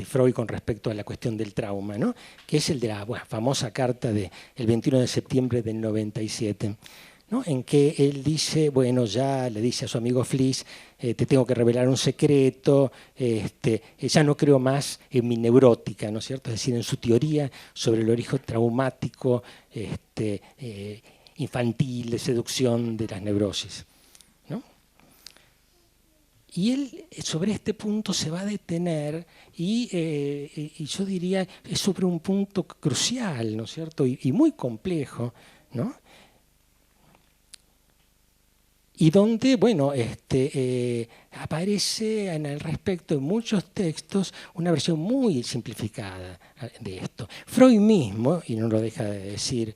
Freud con respecto a la cuestión del trauma, ¿no? Que es el de la famosa carta del 21 de septiembre del 97, ¿no? En que él dice, bueno, ya le dice a su amigo Fliss, te tengo que revelar un secreto, ya no creo más en mi neurótica, ¿no es cierto? Es decir, en su teoría sobre el origen traumático infantil, de seducción de las neurosis, ¿no? Y él sobre este punto se va a detener y yo diría es sobre un punto crucial, ¿no es cierto? Y muy complejo, ¿no? Y donde, bueno, aparece al respecto en muchos textos una versión muy simplificada de esto. Freud mismo, y no lo deja de decir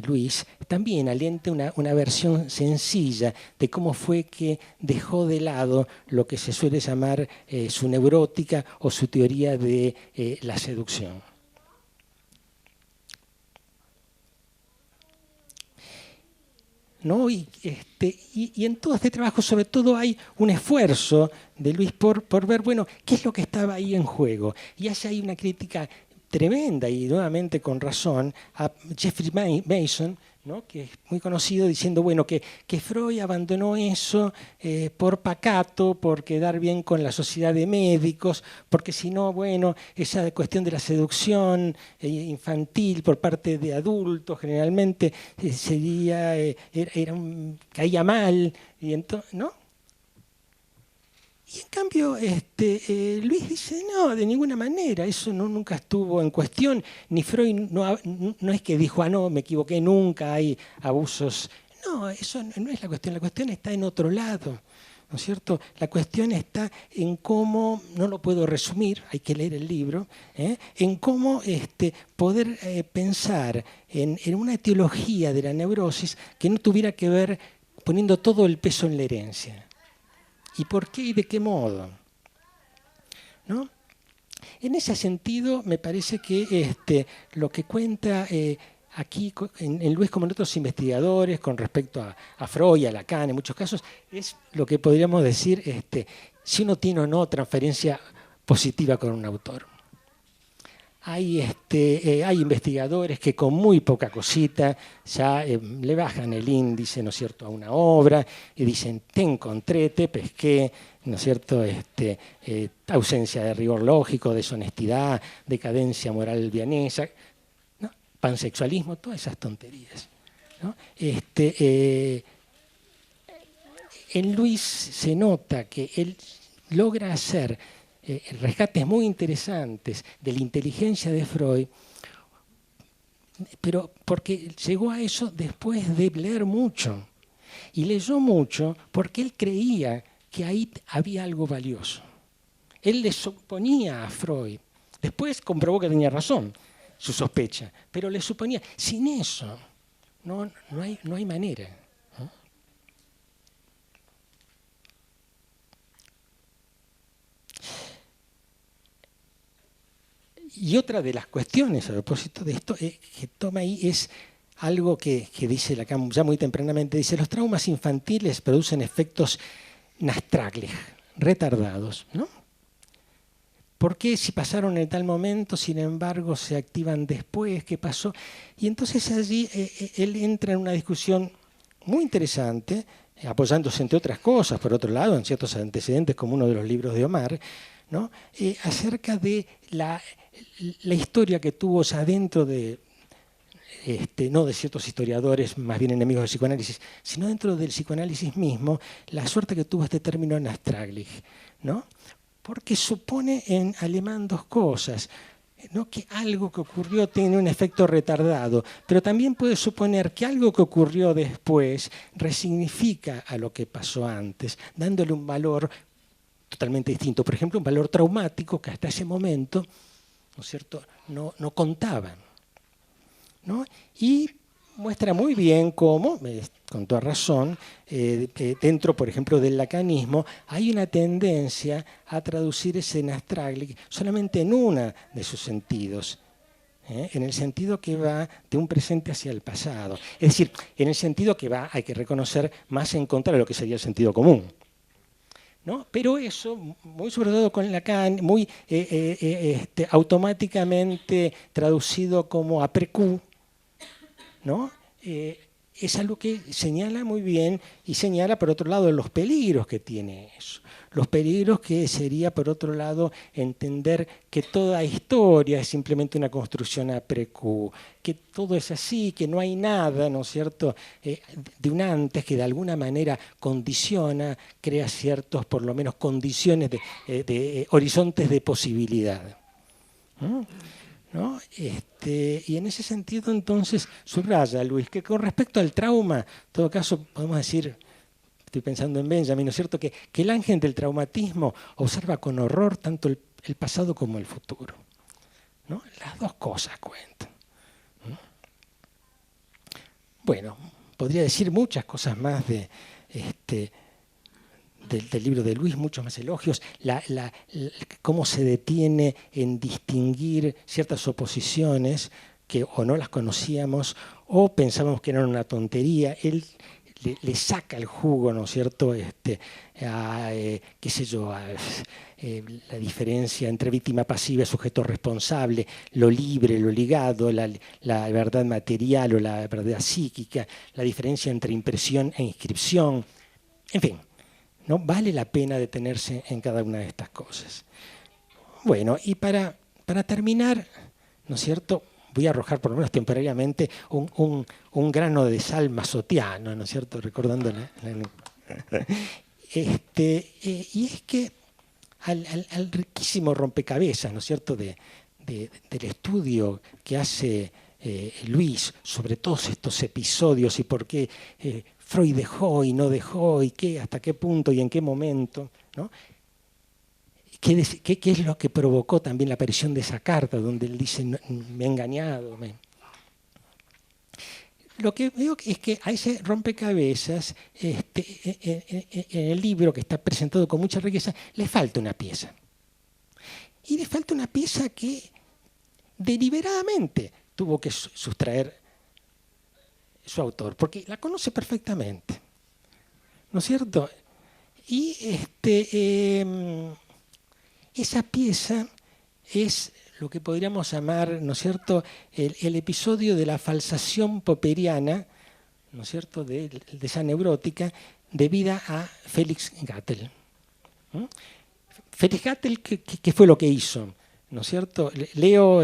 Luis, también alienta una versión sencilla de cómo fue que dejó de lado lo que se suele llamar su neurótica o su teoría de la seducción. ¿No? Y en todo este trabajo, sobre todo, hay un esfuerzo de Luis por ver, bueno, qué es lo que estaba ahí en juego. Y allá hay una crítica tremenda, y nuevamente con razón, a Jeffrey Mason, ¿no? Que es muy conocido, diciendo bueno, que Freud abandonó eso por pacato, por quedar bien con la sociedad de médicos, porque si no, bueno, esa cuestión de la seducción infantil por parte de adultos generalmente sería, caía mal, y entonces, ¿no? Y en cambio, Luis dice, no, de ninguna manera, eso nunca estuvo en cuestión, ni Freud no es que dijo, no, me equivoqué, nunca hay abusos. No, eso no es la cuestión está en otro lado, ¿no es cierto? La cuestión está en cómo, no lo puedo resumir, hay que leer el libro, en cómo poder pensar en una etiología de la neurosis que no tuviera que ver poniendo todo el peso en la herencia. ¿Y por qué y de qué modo? ¿No? En ese sentido, me parece que lo que cuenta aquí en Luis como en otros investigadores con respecto a Freud, a Lacan, en muchos casos, es lo que podríamos decir si uno tiene o no transferencia positiva con un autor. Hay investigadores que con muy poca cosita ya le bajan el índice, ¿no es cierto?, a una obra y dicen, te encontré, te pesqué, ¿no es cierto?, ausencia de rigor lógico, deshonestidad, decadencia moral vienesa, ¿no? Pansexualismo, todas esas tonterías, ¿no? En Luis se nota que él logra hacer rescates muy interesantes de la inteligencia de Freud, pero porque llegó a eso después de leer mucho. Y leyó mucho porque él creía que ahí había algo valioso. Él le suponía a Freud, después comprobó que tenía razón, su sospecha, pero le suponía, sin eso no hay manera. Y otra de las cuestiones a propósito de esto que toma ahí es algo que dice Lacan ya muy tempranamente. Dice, los traumas infantiles producen efectos nastragles, retardados, ¿no? ¿Por qué si pasaron en tal momento, sin embargo, se activan después? ¿Qué pasó? Y entonces allí él entra en una discusión muy interesante, apoyándose entre otras cosas, por otro lado, en ciertos antecedentes como uno de los libros de Omar, ¿no? Acerca de la historia que tuvo ya dentro de, no de ciertos historiadores más bien enemigos del psicoanálisis, sino dentro del psicoanálisis mismo, la suerte que tuvo este término nastraglich, ¿no? Porque supone en alemán dos cosas, ¿no? Que algo que ocurrió tiene un efecto retardado, pero también puede suponer que algo que ocurrió después resignifica a lo que pasó antes, dándole un valor totalmente distinto. Por ejemplo, un valor traumático que hasta ese momento, ¿no es cierto?, no contaban, ¿no? Y muestra muy bien cómo, con toda razón, dentro, por ejemplo, del lacanismo, hay una tendencia a traducir ese nastraglich solamente en uno de sus sentidos, en el sentido que va de un presente hacia el pasado. Es decir, en el sentido que va, hay que reconocer, más en contra de lo que sería el sentido común, ¿no? Pero eso, muy sobre todo con Lacan, muy automáticamente traducido como après-coup, ¿no? Es algo que señala muy bien y señala, por otro lado, los peligros que tiene eso. Los peligros que sería, por otro lado, entender que toda historia es simplemente una construcción après-coup, que todo es así, que no hay nada, ¿no es cierto?, de un antes que de alguna manera condiciona, crea ciertos, por lo menos, condiciones de horizontes de posibilidad. ¿No? Y en ese sentido, entonces, subraya Luis que con respecto al trauma, en todo caso, podemos decir, estoy pensando en Benjamin, ¿no es cierto?, que el ángel del traumatismo observa con horror tanto el pasado como el futuro, ¿no? Las dos cosas cuentan. Bueno, podría decir muchas cosas más del libro de Luis, muchos más elogios, cómo se detiene en distinguir ciertas oposiciones que o no las conocíamos o pensábamos que eran una tontería. Él le saca el jugo, ¿no es cierto?, qué sé yo, la diferencia entre víctima pasiva y sujeto responsable, lo libre, lo ligado, la verdad material o la verdad psíquica, la diferencia entre impresión e inscripción, en fin. ¿No? Vale la pena detenerse en cada una de estas cosas. Bueno, y para terminar, ¿no es cierto?, voy a arrojar por lo menos temporariamente un grano de sal mazotiano, ¿no es cierto?, recordando y es que al riquísimo rompecabezas, ¿no es cierto?, del estudio que hace Luis sobre todos estos episodios y por qué Freud dejó y no dejó y hasta qué punto y en qué momento, ¿no? ¿Qué es lo que provocó también la aparición de esa carta donde él dice, me he engañado? Lo que veo es que a ese rompecabezas, en el libro que está presentado con mucha riqueza, le falta una pieza. Y le falta una pieza que deliberadamente tuvo que sustraer su autor, porque la conoce perfectamente, ¿no es cierto? Y esa pieza es lo que podríamos llamar, ¿no es cierto?, el episodio de la falsación popperiana, ¿no es cierto?, de esa neurótica, debida a Félix Gattel. Félix Gattel, ¿qué fue lo que hizo? ¿No es cierto? Leo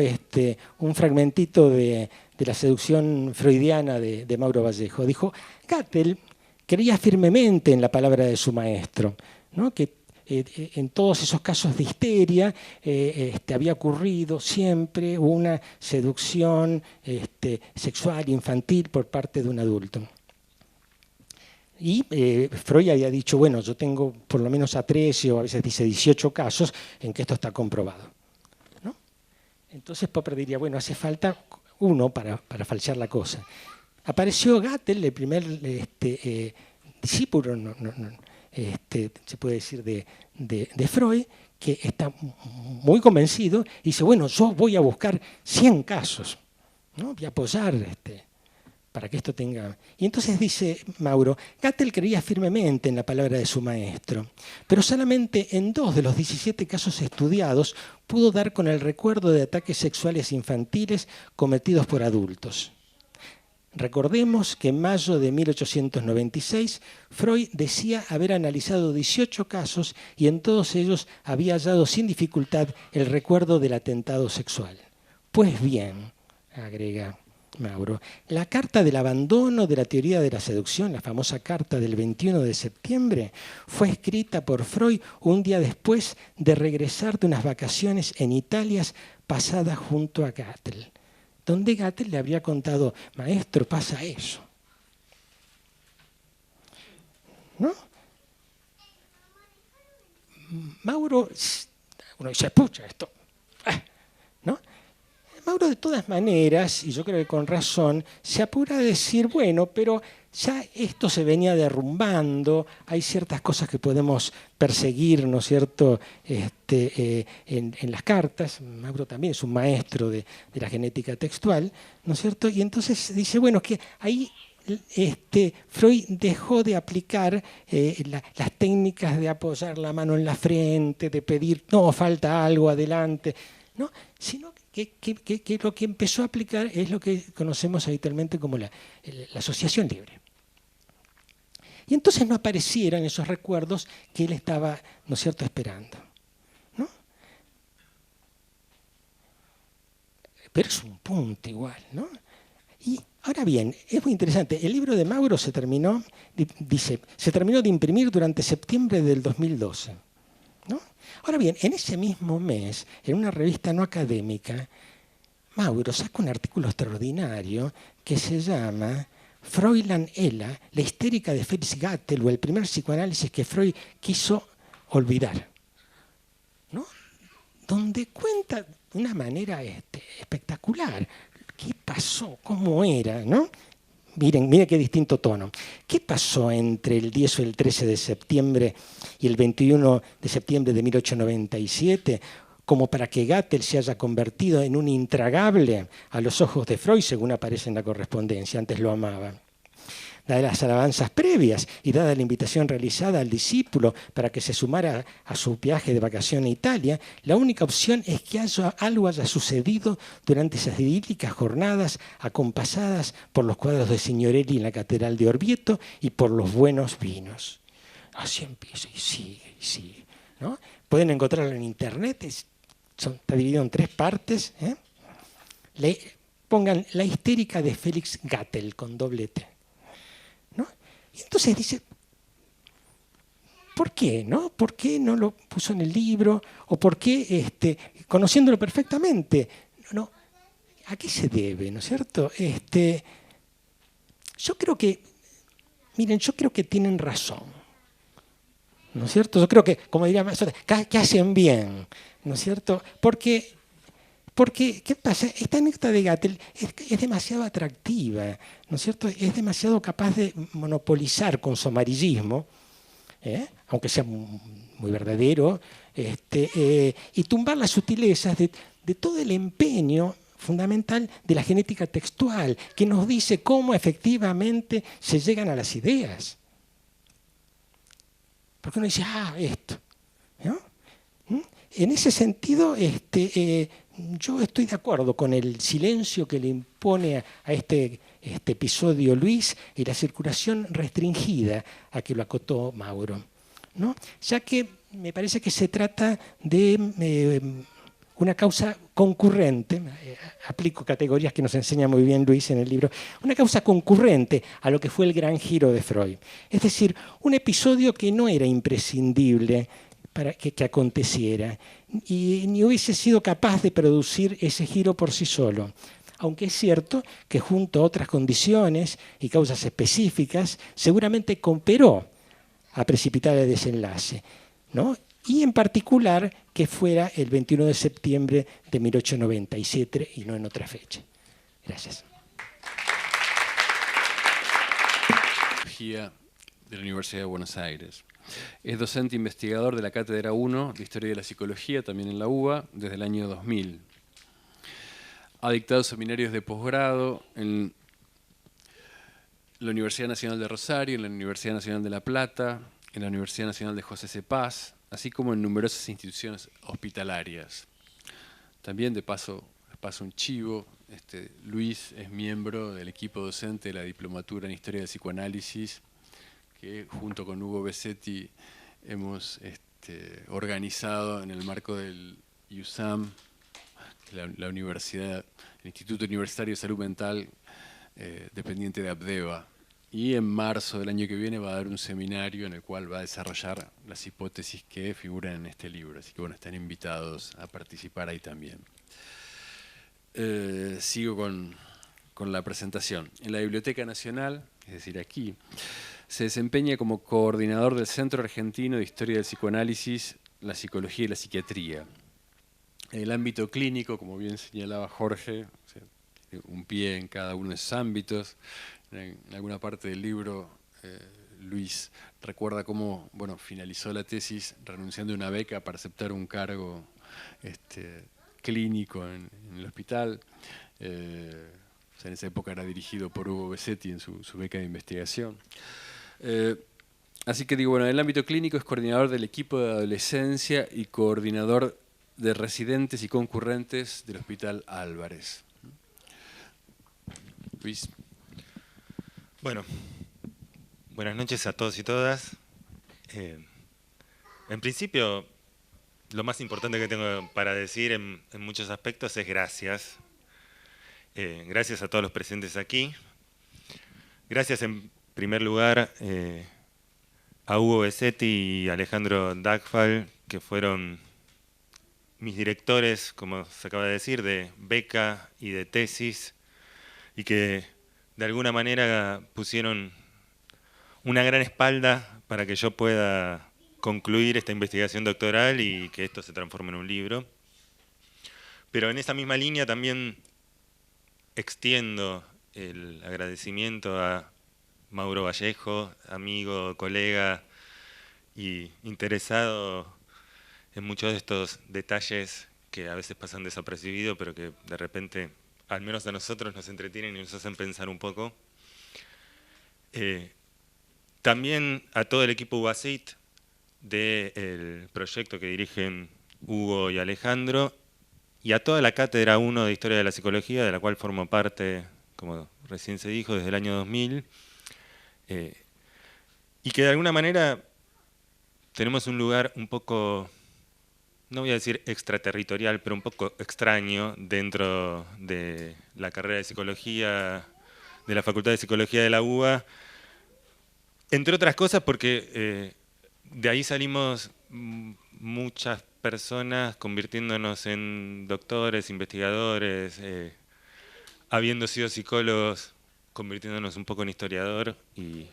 un fragmentito de la seducción freudiana de Mauro Vallejo. Dijo, Gattel creía firmemente en la palabra de su maestro, ¿no?, que en todos esos casos de histeria había ocurrido siempre una seducción sexual infantil por parte de un adulto. Y Freud había dicho, bueno, yo tengo por lo menos a 13 o a veces dice 18 casos en que esto está comprobado, ¿no? Entonces Popper diría, bueno, hace falta uno para falsear la cosa. Apareció Gattel, el primer discípulo, se puede decir, de Freud, que está muy convencido y dice, bueno, yo voy a buscar 100 casos, ¿no? Voy a apoyar para que esto tenga... Y entonces dice Mauro, Gattel creía firmemente en la palabra de su maestro, pero solamente en 2 de los 17 casos estudiados pudo dar con el recuerdo de ataques sexuales infantiles cometidos por adultos. Recordemos que en mayo de 1896 Freud decía haber analizado 18 casos y en todos ellos había hallado sin dificultad el recuerdo del atentado sexual. Pues bien, agrega Mauro, la carta del abandono de la teoría de la seducción, la famosa carta del 21 de septiembre, fue escrita por Freud un día después de regresar de unas vacaciones en Italia pasadas junto a Gattel, donde Gattel le habría contado, maestro, pasa eso, ¿no? Mauro, uno dice, pucha, esto, ¿no? Mauro, de todas maneras, y yo creo que con razón, se apura a decir, bueno, pero ya esto se venía derrumbando, hay ciertas cosas que podemos perseguir, ¿no es cierto?, en las cartas. Mauro también es un maestro de la genética textual, ¿no es cierto? Y entonces dice, bueno, que ahí Freud dejó de aplicar las técnicas de apoyar la mano en la frente, de pedir, no, falta algo, adelante, ¿no? Sino que lo que empezó a aplicar es lo que conocemos habitualmente como la asociación libre. Y entonces no aparecieron esos recuerdos que él estaba, ¿no es cierto?, esperando, ¿no? Pero es un punto igual, ¿no? Y ahora bien, es muy interesante. El libro de Mauro se terminó de imprimir durante septiembre del 2012. ¿No? Ahora bien, en ese mismo mes, en una revista no académica, Mauro saca un artículo extraordinario que se llama Fräulein Ella, la histérica de Felix Gattel, o el primer psicoanálisis que Freud quiso olvidar, ¿no? Donde cuenta de una manera espectacular qué pasó, cómo era, ¿no? Miren qué distinto tono. ¿Qué pasó entre el 10 o el 13 de septiembre y el 21 de septiembre de 1897 como para que Gattel se haya convertido en un intragable a los ojos de Freud, según aparece en la correspondencia? Antes lo amaba. Dadas las alabanzas previas y dada la invitación realizada al discípulo para que se sumara a su viaje de vacación a Italia, la única opción es que algo haya sucedido durante esas idílicas jornadas acompasadas por los cuadros de Signorelli en la Catedral de Orvieto y por los buenos vinos. Así empieza y sigue, ¿no? Pueden encontrarlo en internet, está dividido en 3 partes. Pongan la histérica de Felix Gattel con doble T. ¿No? Y entonces dice, ¿por qué? ¿No? ¿Por qué no lo puso en el libro? ¿O por qué, conociéndolo perfectamente? No, ¿a qué se debe? ¿No es cierto? Yo creo que tienen razón. ¿No es cierto? Yo creo que, como diría Maestra, que hacen bien. ¿No es cierto? Porque, ¿qué pasa? Esta anécdota de Gattel es demasiado atractiva, ¿no es cierto? Es demasiado capaz de monopolizar con su amarillismo, aunque sea muy verdadero, y tumbar las sutilezas de todo el empeño fundamental de la genética textual, que nos dice cómo efectivamente se llegan a las ideas. Porque uno dice, esto, ¿no? En ese sentido, yo estoy de acuerdo con el silencio que le impone a este episodio Luis y la circulación restringida a que lo acotó Mauro, ¿no? Ya que me parece que se trata de una causa concurrente, aplico categorías que nos enseña muy bien Luis en el libro, una causa concurrente a lo que fue el gran giro de Freud. Es decir, un episodio que no era imprescindible para que aconteciera y ni hubiese sido capaz de producir ese giro por sí solo. Aunque es cierto que junto a otras condiciones y causas específicas seguramente cooperó a precipitar el desenlace, ¿no? Y en particular que fuera el 21 de septiembre de 1897 y no en otra fecha. Gracias. De la Universidad de Buenos Aires. Es docente investigador de la Cátedra 1 de Historia de la Psicología, también en la UBA, desde el año 2000. Ha dictado seminarios de posgrado en la Universidad Nacional de Rosario, en la Universidad Nacional de La Plata, en la Universidad Nacional de José C. Paz, así como en numerosas instituciones hospitalarias. También, de paso, les paso un chivo, Luis es miembro del equipo docente de la Diplomatura en Historia del Psicoanálisis, que junto con Hugo Besetti hemos organizado en el marco del IUSAM, la universidad, el Instituto Universitario de Salud Mental, dependiente de Abdeva. Y en marzo del año que viene va a dar un seminario en el cual va a desarrollar las hipótesis que figuran en este libro. Así que bueno, están invitados a participar ahí también. Sigo con la presentación. En la Biblioteca Nacional, es decir, aquí, se desempeña como coordinador del Centro Argentino de Historia del Psicoanálisis, la Psicología y la Psiquiatría. En el ámbito clínico, como bien señalaba Jorge, o sea, tiene un pie en cada uno de esos ámbitos. En alguna parte del libro, Luis recuerda cómo finalizó la tesis renunciando a una beca para aceptar un cargo clínico en el hospital. O sea, en esa época era dirigido por Hugo Besetti en su beca de investigación. Así que digo, en el ámbito clínico es coordinador del equipo de adolescencia y coordinador de residentes y concurrentes del Hospital Álvarez. Luis. Bueno, buenas noches a todos y todas. En principio, lo más importante que tengo para decir en muchos aspectos es gracias. Gracias a todos los presentes aquí. Gracias en primer lugar a Hugo Besetti y Alejandro Dagfal, que fueron mis directores, como se acaba de decir, de beca y de tesis, y que de alguna manera pusieron una gran espalda para que yo pueda concluir esta investigación doctoral y que esto se transforme en un libro. Pero en esa misma línea también extiendo el agradecimiento a Mauro Vallejo, amigo, colega y interesado en muchos de estos detalles que a veces pasan desapercibidos, pero que de repente, al menos a nosotros, nos entretienen y nos hacen pensar un poco. También a todo el equipo UASIT del proyecto que dirigen Hugo y Alejandro, y a toda la Cátedra 1 de Historia de la Psicología, de la cual formo parte, como recién se dijo, desde el año 2000, y que de alguna manera tenemos un lugar un poco, no voy a decir extraterritorial, pero un poco extraño dentro de la carrera de Psicología, de la Facultad de Psicología de la UBA, entre otras cosas porque de ahí salimos muchas personas convirtiéndonos en doctores, investigadores, habiendo sido psicólogos, convirtiéndonos un poco en historiador, y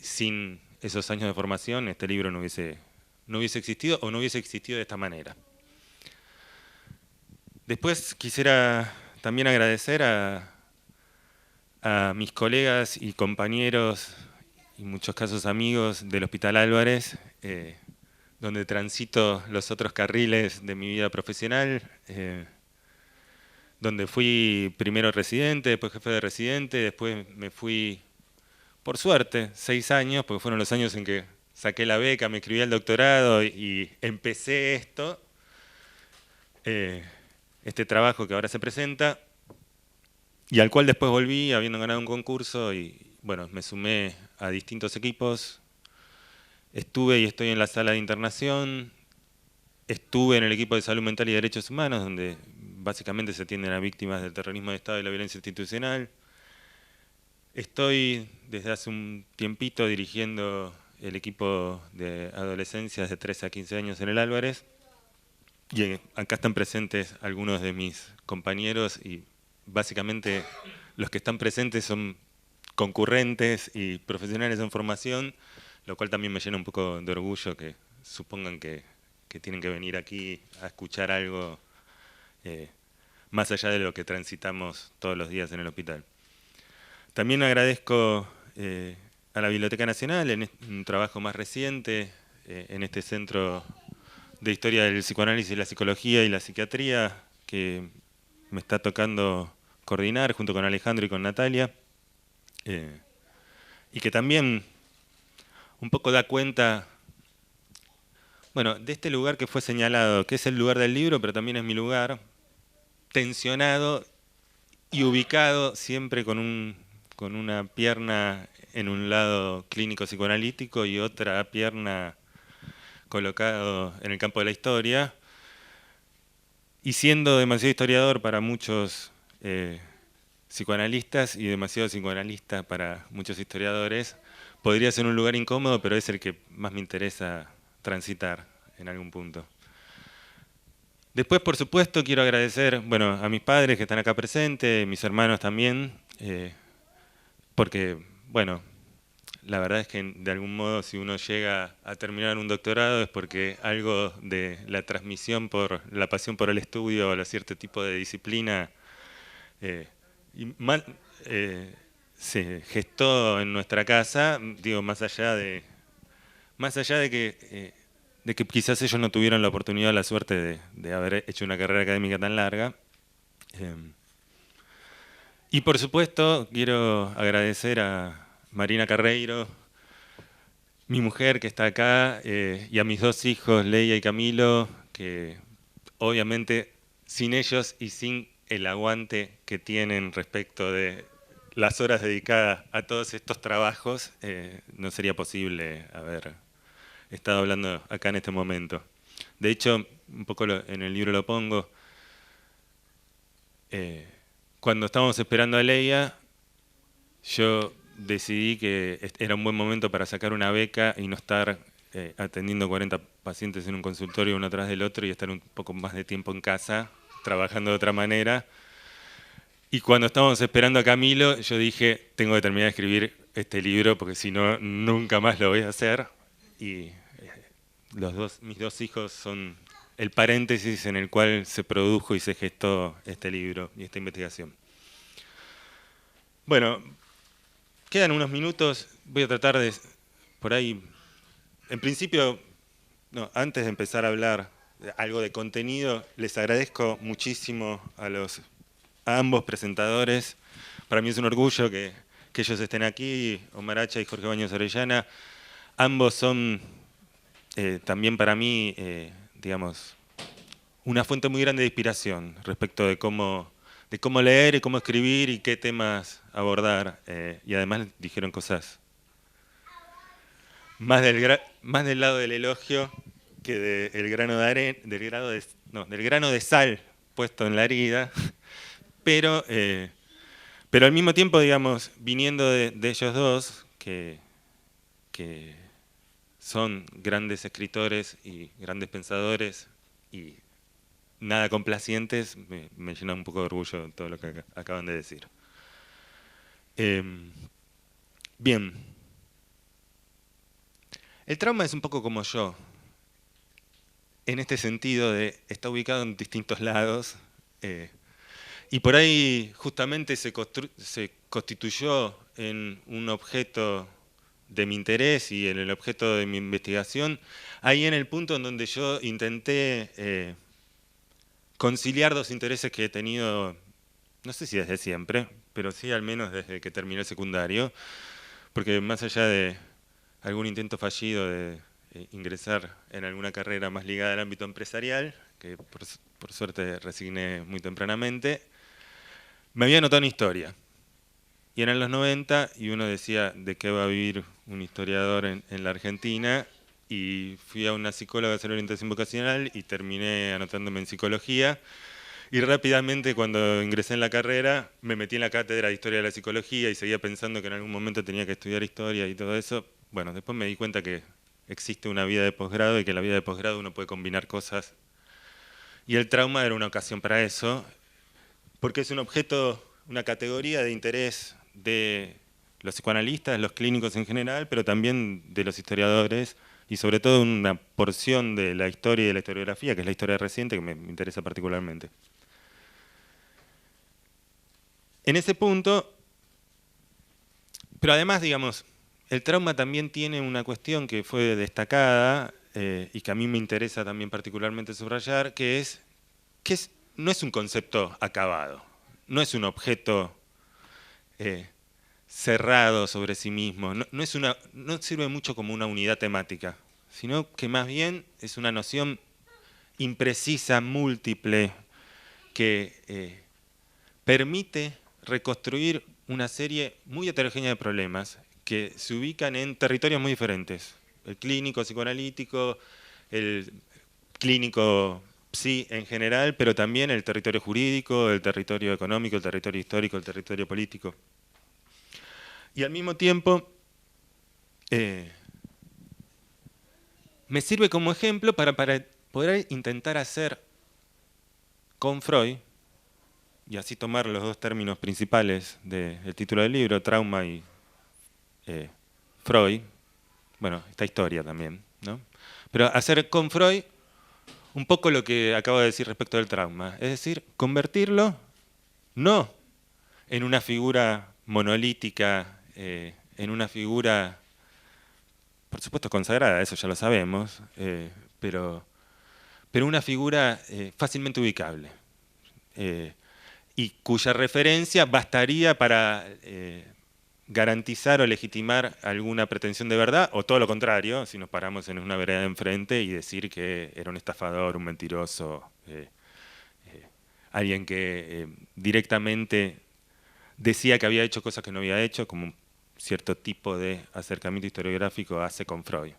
sin esos años de formación este libro no hubiese existido, o no hubiese existido de esta manera. Después quisiera también agradecer a mis colegas y compañeros, y en muchos casos amigos del Hospital Álvarez, donde transito los otros carriles de mi vida profesional, donde fui primero residente, después jefe de residente, después me fui, por suerte, 6 años, porque fueron los años en que saqué la beca, me inscribí al doctorado y empecé este trabajo que ahora se presenta, y al cual después volví habiendo ganado un concurso y bueno, me sumé a distintos equipos. Estuve y estoy en la sala de internación, estuve en el equipo de salud mental y derechos humanos, donde básicamente se atienden a víctimas del terrorismo de Estado y la violencia institucional. Estoy desde hace un tiempito dirigiendo el equipo de adolescencias de 13 a 15 años en el Álvarez, y acá están presentes algunos de mis compañeros, y básicamente los que están presentes son concurrentes y profesionales en formación, lo cual también me llena un poco de orgullo que supongan que tienen que venir aquí a escuchar algo más allá de lo que transitamos todos los días en el hospital. También agradezco a la Biblioteca Nacional en un trabajo más reciente en este Centro de Historia del Psicoanálisis, la Psicología y la Psiquiatría, que me está tocando coordinar junto con Alejandro y con Natalia, y que también un poco da cuenta, bueno, de este lugar que fue señalado, que es el lugar del libro, pero también es mi lugar, tensionado y ubicado siempre con una pierna en un lado clínico psicoanalítico y otra pierna colocado en el campo de la historia, y siendo demasiado historiador para muchos psicoanalistas y demasiado psicoanalista para muchos historiadores, podría ser un lugar incómodo, pero es el que más me interesa transitar en algún punto. Después, por supuesto, quiero agradecer a mis padres que están acá presentes, mis hermanos también, porque la verdad es que de algún modo si uno llega a terminar un doctorado es porque algo de la transmisión por la pasión por el estudio o a cierto tipo de disciplina se gestó en nuestra casa, digo, más allá de que quizás ellos no tuvieron la oportunidad, la suerte de haber hecho una carrera académica tan larga. Y por supuesto quiero agradecer a Marina Carreiro, mi mujer que está acá, y a mis dos hijos, Leia y Camilo, que obviamente sin ellos y sin el aguante que tienen respecto de las horas dedicadas a todos estos trabajos, no sería posible haber estado hablando acá en este momento. De hecho, un poco en el libro lo pongo, cuando estábamos esperando a Leia, yo decidí que era un buen momento para sacar una beca y no estar atendiendo 40 pacientes en un consultorio uno tras del otro y estar un poco más de tiempo en casa, trabajando de otra manera. Y cuando estábamos esperando a Camilo, yo dije, tengo que terminar de escribir este libro porque si no, nunca más lo voy a hacer. Y mis dos hijos son el paréntesis en el cual se produjo y se gestó este libro y esta investigación. Bueno, quedan unos minutos, voy a tratar de, por ahí, en principio, no, antes de empezar a hablar de algo de contenido, les agradezco muchísimo a ambos presentadores. Para mí es un orgullo que ellos estén aquí, Omar Hacha y Jorge Baños Orellana. Ambos son también para mí, digamos, una fuente muy grande de inspiración respecto de cómo leer y cómo escribir y qué temas abordar. Y además dijeron cosas más del lado del elogio que del grano de sal puesto en la herida. Pero al mismo tiempo, digamos, viniendo de ellos dos, que son grandes escritores y grandes pensadores y nada complacientes, me llena un poco de orgullo todo lo que acaban de decir. Bien. El trauma es un poco como yo, en este sentido de está ubicado en distintos lados y por ahí justamente se constituyó en un objeto de mi interés y en el objeto de mi investigación, ahí en el punto en donde yo intenté conciliar dos intereses que he tenido, no sé si desde siempre, pero sí al menos desde que terminé el secundario, porque más allá de algún intento fallido de ingresar en alguna carrera más ligada al ámbito empresarial, que por suerte resigné muy tempranamente, me había anotado en historia. Y eran los 90 y uno decía de qué va a vivir un historiador en la Argentina, y fui a una psicóloga a hacer orientación vocacional y terminé anotándome en psicología. Y rápidamente cuando ingresé en la carrera me metí en la cátedra de historia de la psicología y seguía pensando que en algún momento tenía que estudiar historia y todo eso. Bueno, después me di cuenta que existe una vida de posgrado y que en la vida de posgrado uno puede combinar cosas. Y el trauma era una ocasión para eso, porque es un objeto, una categoría de interés de los psicoanalistas, los clínicos en general, pero también de los historiadores y sobre todo una porción de la historia y de la historiografía, que es la historia reciente, que me interesa particularmente. En ese punto, pero además, digamos, el trauma también tiene una cuestión que fue destacada y que a mí me interesa también particularmente subrayar, que no es un concepto acabado, no es un objeto cerrado sobre sí mismo, no sirve mucho como una unidad temática, sino que más bien es una noción imprecisa, múltiple, que permite reconstruir una serie muy heterogénea de problemas que se ubican en territorios muy diferentes. El clínico psicoanalítico, el clínico psi en general, pero también el territorio jurídico, el territorio económico, el territorio histórico, el territorio político. Y al mismo tiempo me sirve como ejemplo para poder intentar hacer con Freud, y así tomar los dos términos principales del título del libro, trauma y Freud, bueno, esta historia también, ¿no? Pero hacer con Freud un poco lo que acabo de decir respecto del trauma, es decir, convertirlo no en una figura monolítica, en una figura, por supuesto consagrada, eso ya lo sabemos, pero una figura fácilmente ubicable, y cuya referencia bastaría para garantizar o legitimar alguna pretensión de verdad, o todo lo contrario, si nos paramos en una vereda de enfrente y decir que era un estafador, un mentiroso, alguien que directamente decía que había hecho cosas que no había hecho, como un cierto tipo de acercamiento historiográfico hace con Freud.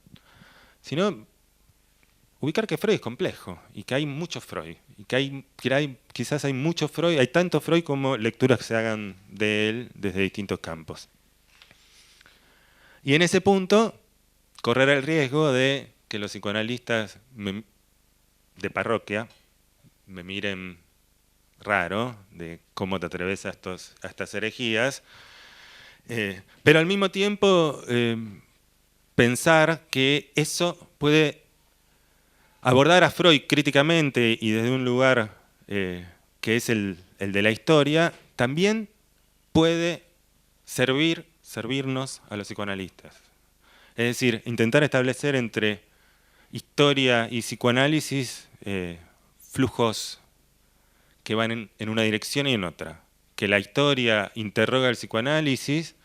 Sino ubicar que Freud es complejo y que hay muchos Freud, y que quizás hay muchos Freud, hay tanto Freud como lecturas que se hagan de él desde distintos campos. Y en ese punto, correr el riesgo de que los psicoanalistas de parroquia me miren raro, de cómo te atreves a estas herejías, pero al mismo tiempo pensar que eso puede abordar a Freud críticamente y desde un lugar que es el de la historia, también puede servirnos a los psicoanalistas. Es decir, intentar establecer entre historia y psicoanálisis flujos que van en una dirección y en otra. Que la historia interroga al psicoanálisis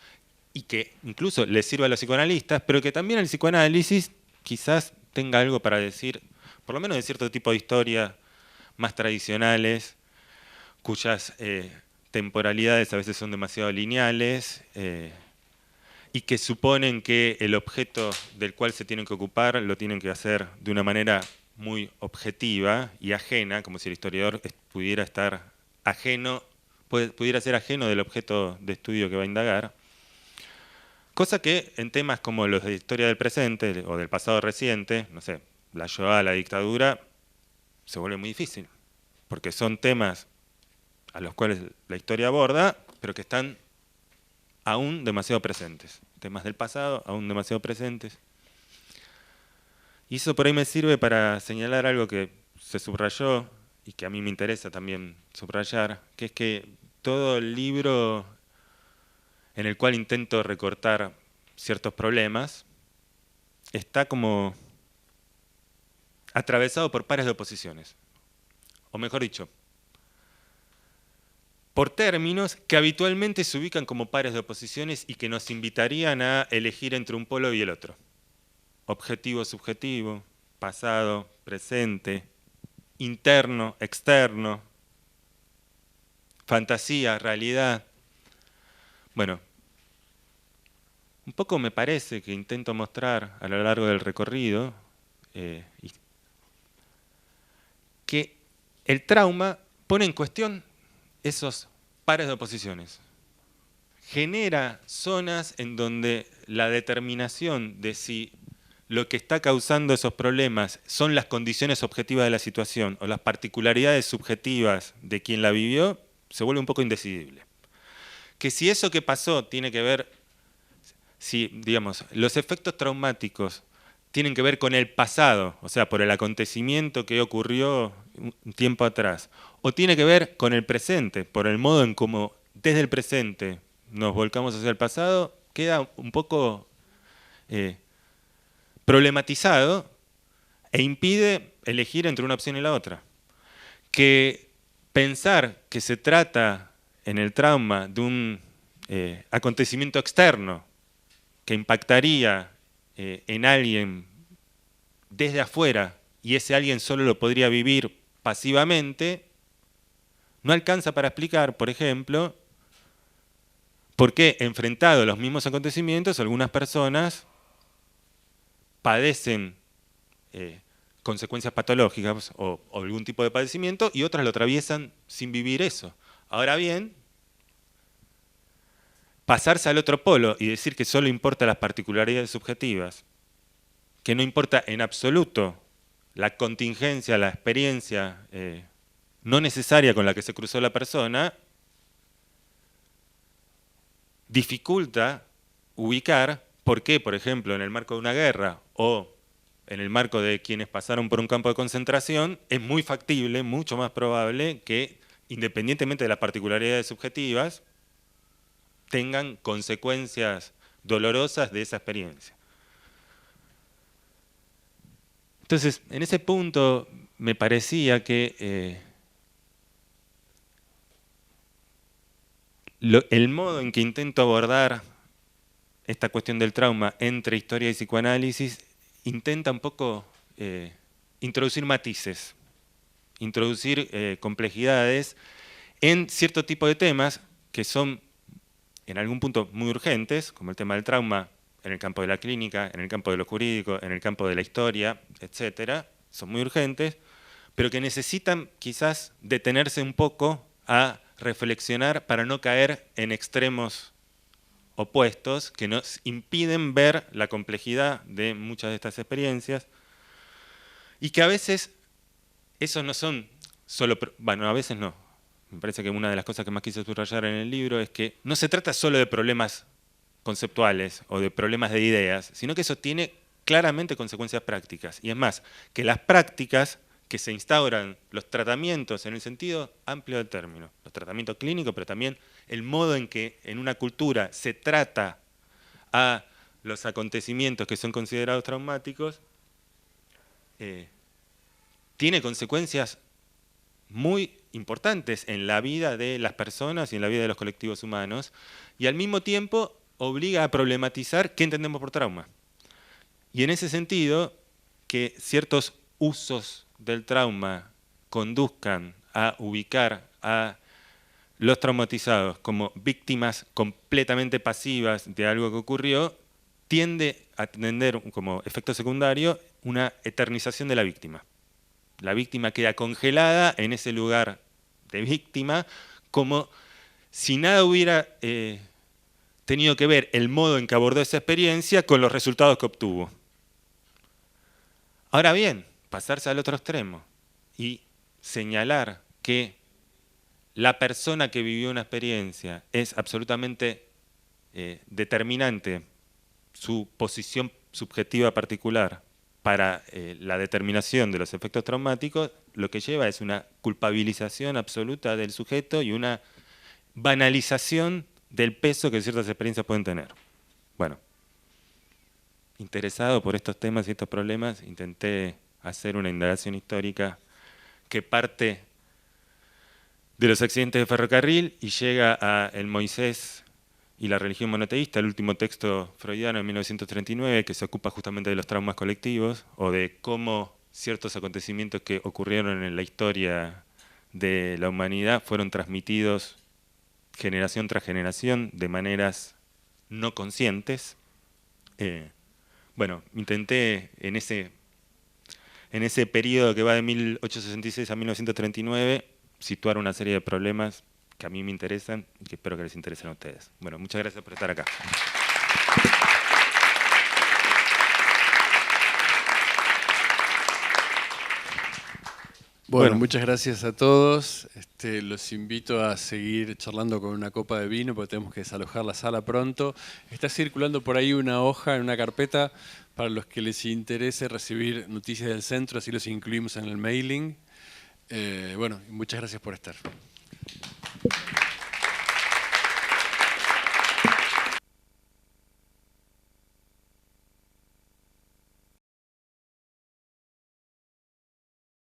y que incluso le sirva a los psicoanalistas, pero que también el psicoanálisis quizás tenga algo para decir, por lo menos de cierto tipo de historia más tradicionales, cuyas temporalidades a veces son demasiado lineales y que suponen que el objeto del cual se tienen que ocupar lo tienen que hacer de una manera muy objetiva y ajena, como si el historiador pudiera estar ajeno, pudiera ser ajeno del objeto de estudio que va a indagar. Cosa que en temas como los de historia del presente o del pasado reciente, no sé, la Shoah, la dictadura, se vuelve muy difícil, porque son temas a los cuales la historia aborda, pero que están aún demasiado presentes. Temas del pasado aún demasiado presentes. Y eso por ahí me sirve para señalar algo que se subrayó y que a mí me interesa también subrayar, que es que todo el libro en el cual intento recortar ciertos problemas está como atravesado por pares de oposiciones. O mejor dicho, por términos que habitualmente se ubican como pares de oposiciones y que nos invitarían a elegir entre un polo y el otro. Objetivo, subjetivo, pasado, presente, interno, externo, fantasía, realidad. Bueno, un poco me parece que intento mostrar a lo largo del recorrido que el trauma pone en cuestión esos pares de oposiciones. Genera zonas en donde la determinación de si lo que está causando esos problemas son las condiciones objetivas de la situación o las particularidades subjetivas de quien la vivió, se vuelve un poco indecidible. Que si eso que pasó tiene que ver, si, digamos, los efectos traumáticos tienen que ver con el pasado, o sea, por el acontecimiento que ocurrió un tiempo atrás, o tiene que ver con el presente, por el modo en cómo desde el presente nos volcamos hacia el pasado, queda un poco problematizado e impide elegir entre una opción y la otra. Que pensar que se trata en el trauma de un acontecimiento externo que impactaría en alguien desde afuera y ese alguien solo lo podría vivir pasivamente, no alcanza para explicar, por ejemplo, por qué enfrentados a los mismos acontecimientos algunas personas padecen consecuencias patológicas o algún tipo de padecimiento y otras lo atraviesan sin vivir eso. Ahora bien, pasarse al otro polo y decir que solo importa las particularidades subjetivas, que no importa en absoluto la contingencia, la experiencia no necesaria con la que se cruzó la persona, dificulta ubicar por qué, por ejemplo, en el marco de una guerra o en el marco de quienes pasaron por un campo de concentración, es muy factible, mucho más probable que, independientemente de las particularidades subjetivas, tengan consecuencias dolorosas de esa experiencia. Entonces, en ese punto me parecía que el modo en que intento abordar esta cuestión del trauma entre historia y psicoanálisis intenta un poco introducir matices, introducir complejidades en cierto tipo de temas que son en algún punto muy urgentes, como el tema del trauma en el campo de la clínica, en el campo de lo jurídico, en el campo de la historia, etcétera, son muy urgentes, pero que necesitan quizás detenerse un poco a reflexionar para no caer en extremos opuestos que nos impiden ver la complejidad de muchas de estas experiencias y que a veces esos no son solo, bueno, a veces no. Me parece que una de las cosas que más quise subrayar en el libro es que no se trata solo de problemas conceptuales o de problemas de ideas, sino que eso tiene claramente consecuencias prácticas. Y es más, que las prácticas que se instauran, los tratamientos en el sentido amplio del término, los tratamientos clínicos, pero también el modo en que en una cultura se trata a los acontecimientos que son considerados traumáticos, tiene consecuencias muy importantes en la vida de las personas y en la vida de los colectivos humanos, y al mismo tiempo obliga a problematizar qué entendemos por trauma. Y en ese sentido, que ciertos usos del trauma conduzcan a ubicar a los traumatizados como víctimas completamente pasivas de algo que ocurrió, tiende a tener como efecto secundario una eternización de la víctima. La víctima queda congelada en ese lugar de víctima, como si nada hubiera tenido que ver el modo en que abordó esa experiencia con los resultados que obtuvo. Ahora bien, pasarse al otro extremo y señalar que la persona que vivió una experiencia es absolutamente determinante, su posición subjetiva particular para la determinación de los efectos traumáticos, lo que lleva es una culpabilización absoluta del sujeto y una banalización del peso que ciertas experiencias pueden tener. Bueno, interesado por estos temas y estos problemas, intenté hacer una indagación histórica que parte de los accidentes de ferrocarril y llega a El Moisés y la religión monoteísta, el último texto freudiano de 1939, que se ocupa justamente de los traumas colectivos o de cómo ciertos acontecimientos que ocurrieron en la historia de la humanidad fueron transmitidos generación tras generación de maneras no conscientes. Bueno, intenté en ese periodo que va de 1866 a 1939 situar una serie de problemas que a mí me interesan y que espero que les interesen a ustedes. Bueno, muchas gracias por estar acá. Bueno, muchas gracias a todos. Los invito a seguir charlando con una copa de vino porque tenemos que desalojar la sala pronto. Está circulando por ahí una hoja en una carpeta para los que les interese recibir noticias del centro, así los incluimos en el mailing. Bueno, muchas gracias por estar.